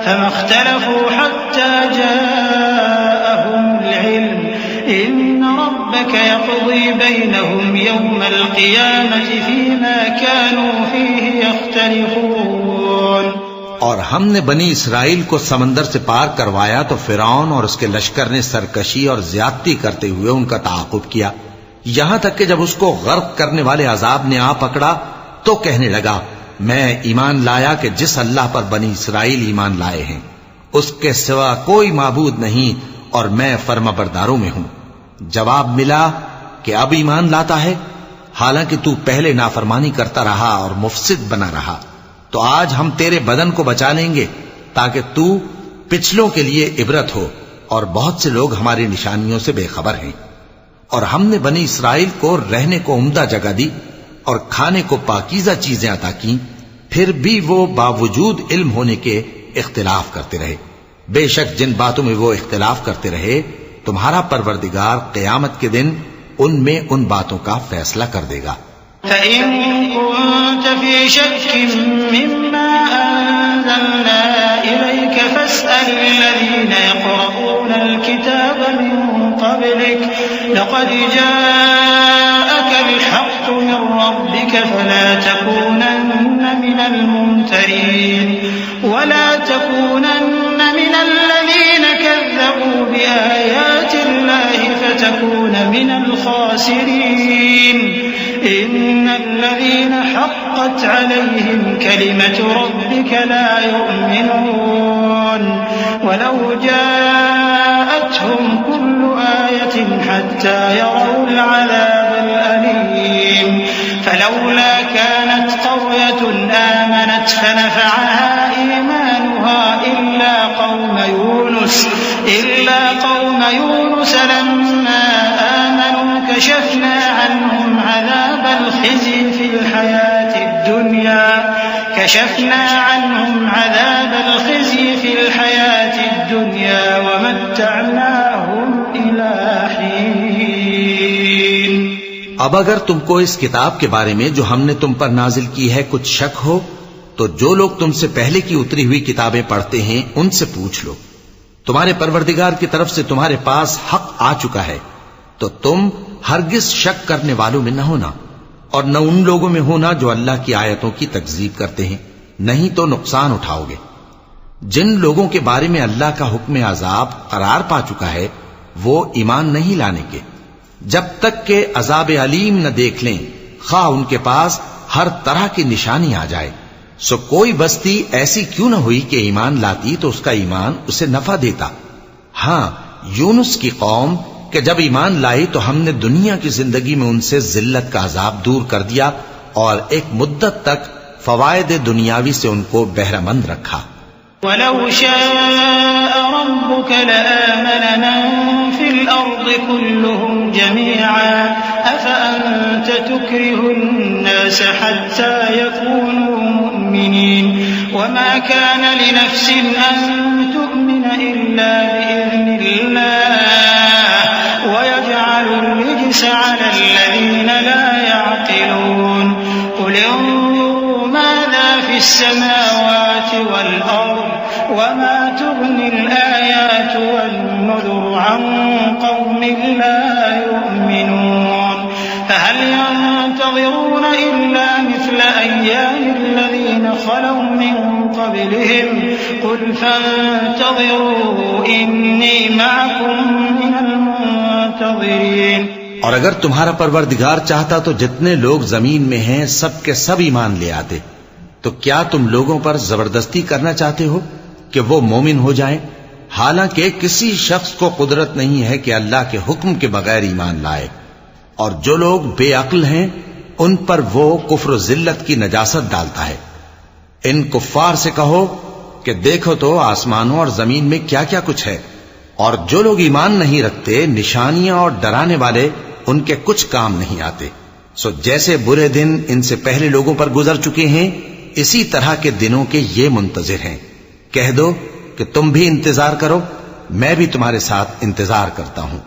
فما اختلفوا حتى جاءهم العلم إن ربك يقضي بينهم يوم القيامة فيما كانوا فيه يختلفون। और हमने बनी इसराइल को समंदर से पार करवाया तो फिरौन और उसके लश्कर ने सरकशी और ज्यादती करते हुए उनका ताक़ुब किया, यहां तक कि जब उसको गर्क करने वाले अजाब ने आ पकड़ा तो कहने लगा, मैं ईमान लाया कि जिस अल्लाह पर बनी इसराइल ईमान लाए हैं उसके सिवा कोई माबूद नहीं और मैं फर्माबरदारों में हूं। जवाब मिला कि अब ईमान लाता है, हालांकि तू पहले नाफरमानी करता रहा और मुफसिद बना रहा, तो आज हम तेरे बदन को बचा लेंगे ताकि तू पिछलों के लिए इबरत हो, और बहुत से लोग हमारी निशानियों से बेखबर हैं। और हमने बनी इसराइल को रहने को उम्दा जगह दी और खाने को पाकीज़ा चीजें अता की, फिर भी वो बावजूद इल्म होने के इख्तिलाफ करते रहे। बेशक जिन बातों में वो इख्तिलाफ करते रहे तुम्हारा परवरदिगार क़यामत के दिन उनमें उन बातों का फैसला कर देगा। فإن كنت في شك مما أنزلنا إليك فاسأل الذين يقرؤون الكتاب من قبلك لقد جاءك الحق من ربك فلا تكونن من الممترين ولا تكونن من الذين كذبوا بآيات الله فتكون من الخاسرين إن الذين حقت عليهم كلمة ربك لا يؤمنون ولو جاءتهم كل آية حتى يروا العذاب الأليم فلولا كانت قرية آمنت فنفعها إيمانها إلا قوم يونس لما آمنوا كشفنا عنهم عذاب الخزي في الحياة الدنيا ومتعناهم إلى حين। अब अगर तुमको इस किताब के बारे में जो हमने तुम पर नाजिल की है कुछ शक हो तो जो लोग तुमसे पहले की उतरी हुई किताबें पढ़ते हैं उनसे पूछ लो, तुम्हारे परवरदिगार की तरफ से तुम्हारे पास हक आ चुका है, तो तुम हरगिज शक करने वालों में न होना और न उन लोगों में होना जो अल्लाह की आयतों की तकजीब करते हैं, नहीं तो नुकसान उठाओगे। जिन लोगों के बारे में अल्लाह का हुक्म अजाब करार पा चुका है वो ईमान नहीं लाने के जब तक के अजाब अलीम न देख लें, खा उनके पास हर तरह की निशानी आ जाए। सो कोई बस्ती ऐसी क्यों न हुई कि ईमान लाती तो उसका ईमान उसे नफा देता। हां, यूनुस की कौम कि जब ईमान लाई तो हमने दुनिया की जिंदगी में उनसे जिल्लत का अजाब दूर कर दिया और एक मुद्दत तक फवायद दुनियावी से उनको बहरामंद रखा। वलौ शाअ रब्बुक लआमन मन फिल अर्द कुल्लुहुम जमीअन अफअंत तुक्रिहुन्नास हत्ता यकूनू मुमिनीन वमा कान लिनफ्सिन अन तु'मिन इल्ला बिइज़निल्लाह वयजअलु الرجس على الذين لا يعقلون قل انظروا ماذا في السماوات والأرض وما تغني الآيات والنذر عن قوم لا يؤمنون فهل ينتظرون إلا مثل أيام الذين خلوا من قبلهم قل فانتظروا إني معكم من المنتظرين। और अगर तुम्हारा परवरदिगार चाहता तो जितने लोग जमीन में हैं सब के सब ईमान ले आते। तो क्या तुम लोगों पर जबरदस्ती करना चाहते हो कि वो मोमिन हो जाएं? हालांकि किसी शख्स को कुदरत नहीं है कि अल्लाह के हुक्म के बगैर ईमान लाए। और जो लोग बेअक्ल हैं उन पर वो कुफ्र जिल्लत की नजासत डालता है। इन कुफ्फार से कहो कि देखो तो आसमानों और जमीन में क्या क्या कुछ है, और जो लोग ईमान नहीं रखते निशानियां और डराने वाले उनके कुछ काम नहीं आते। सो जैसे बुरे दिन इनसे पहले लोगों पर गुजर चुके हैं, इसी तरह के दिनों के ये मुंतजिर हैं। कह दो कि तुम भी इंतजार करो, मैं भी तुम्हारे साथ इंतजार करता हूं।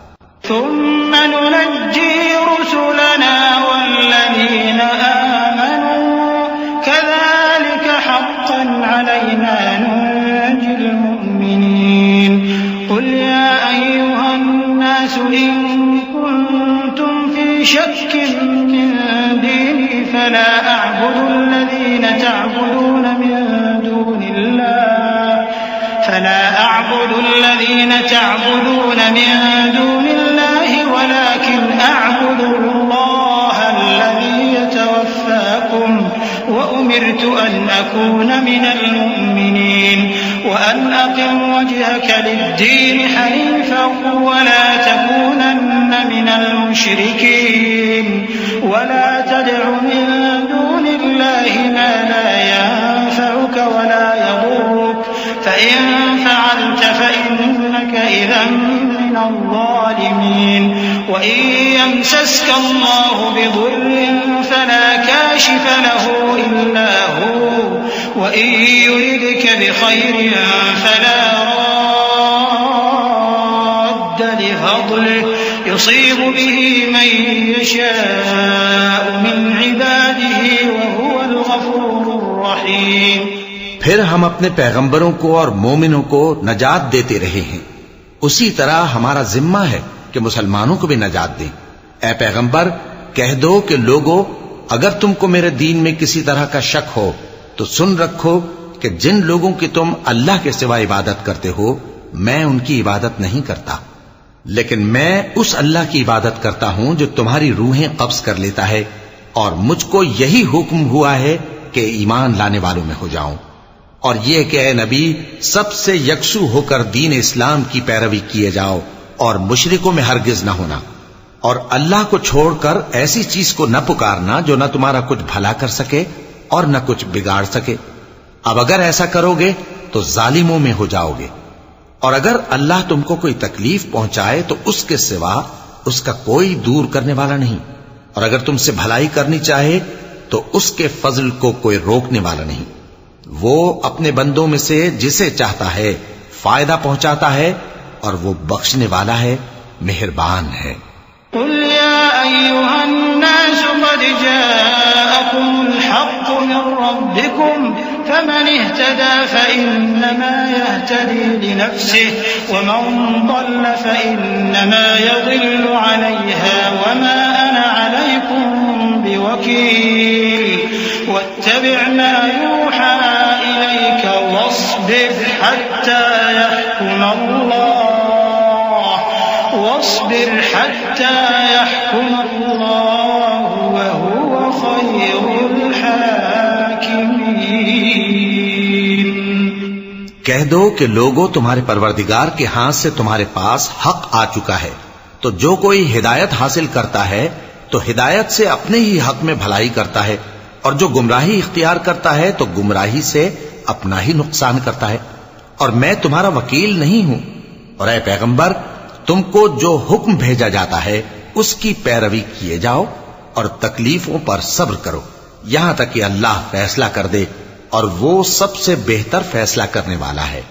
فلا أعبد الذين تعبدون من دون الله ولكن أعبد الله الذي يتوفاكم وأمرت أن أكون من المؤمنين وأن أقم وجهك للدين حنيفا ولا تكونن من المشركين ولا تدع من دون الله ما لا ينفعك ولا يضرك فإن فعلت فإنك إذا من الظالمين وإن يمسسك الله بضر فلا كاشف له إلا هو وإن يردك بخير فلا راد لفضله يصيب به من يشاء من عباده وهو الغفور الرحيم। फिर हम अपने पैगंबरों को और मोमिनों को नजात देते रहे हैं, उसी तरह हमारा जिम्मा है कि मुसलमानों को भी नजात दें। ऐ पैगंबर, कह दो कि लोगों, अगर तुमको मेरे दीन में किसी तरह का शक हो तो सुन रखो कि जिन लोगों की तुम अल्लाह के सिवा इबादत करते हो, मैं उनकी इबादत नहीं करता, लेकिन मैं उस अल्लाह की इबादत करता हूं जो तुम्हारी रूहें कब्ज कर लेता है, और मुझको यही हुक्म हुआ है कि ईमान लाने वालों में हो जाऊं। और यह कि ऐ नबी, सबसे यकसू होकर दीन इस्लाम की पैरवी किए जाओ और मुशरिकों में हरगिज न होना, और अल्लाह को छोड़कर ऐसी चीज को न पुकारना जो न तुम्हारा कुछ भला कर सके और न कुछ बिगाड़ सके। अब अगर ऐसा करोगे तो जालिमों में हो जाओगे। और अगर अल्लाह तुमको कोई तकलीफ पहुंचाए तो उसके सिवा उसका कोई दूर करने वाला नहीं, और अगर तुमसे भलाई करनी चाहे तो उसके फजल को कोई रोकने वाला नहीं। वो अपने बंदों में से जिसे चाहता है फायदा पहुंचाता है, और वो बख्शने वाला है, मेहरबान है। قل يا أيها الناس قد جاءكم الحق من ربكم فمن اهتدى فإنما يهتدي لنفسه ومن ضل فإنما يضل عليها وما أنا عليكم بوكيل واتبع ما يوحى إليك واصبر حتى يحكم الله وهو خير الحاكمين। कह दो कि लोगों, तुम्हारे परवरदिगार के हाथ से तुम्हारे पास हक आ चुका है, तो जो कोई हिदायत हासिल करता है तो हिदायत से अपने ही हक में भलाई करता है, और जो गुमराही इख्तियार करता है तो गुमराही से अपना ही नुकसान करता है, और मैं तुम्हारा वकील नहीं हूं। और ऐ पैगंबर, तुमको जो हुक्म भेजा जाता है उसकी पैरवी किए जाओ और तकलीफों पर सब्र करो, यहां तक कि अल्लाह फैसला कर दे, और वो सबसे बेहतर फैसला करने वाला है।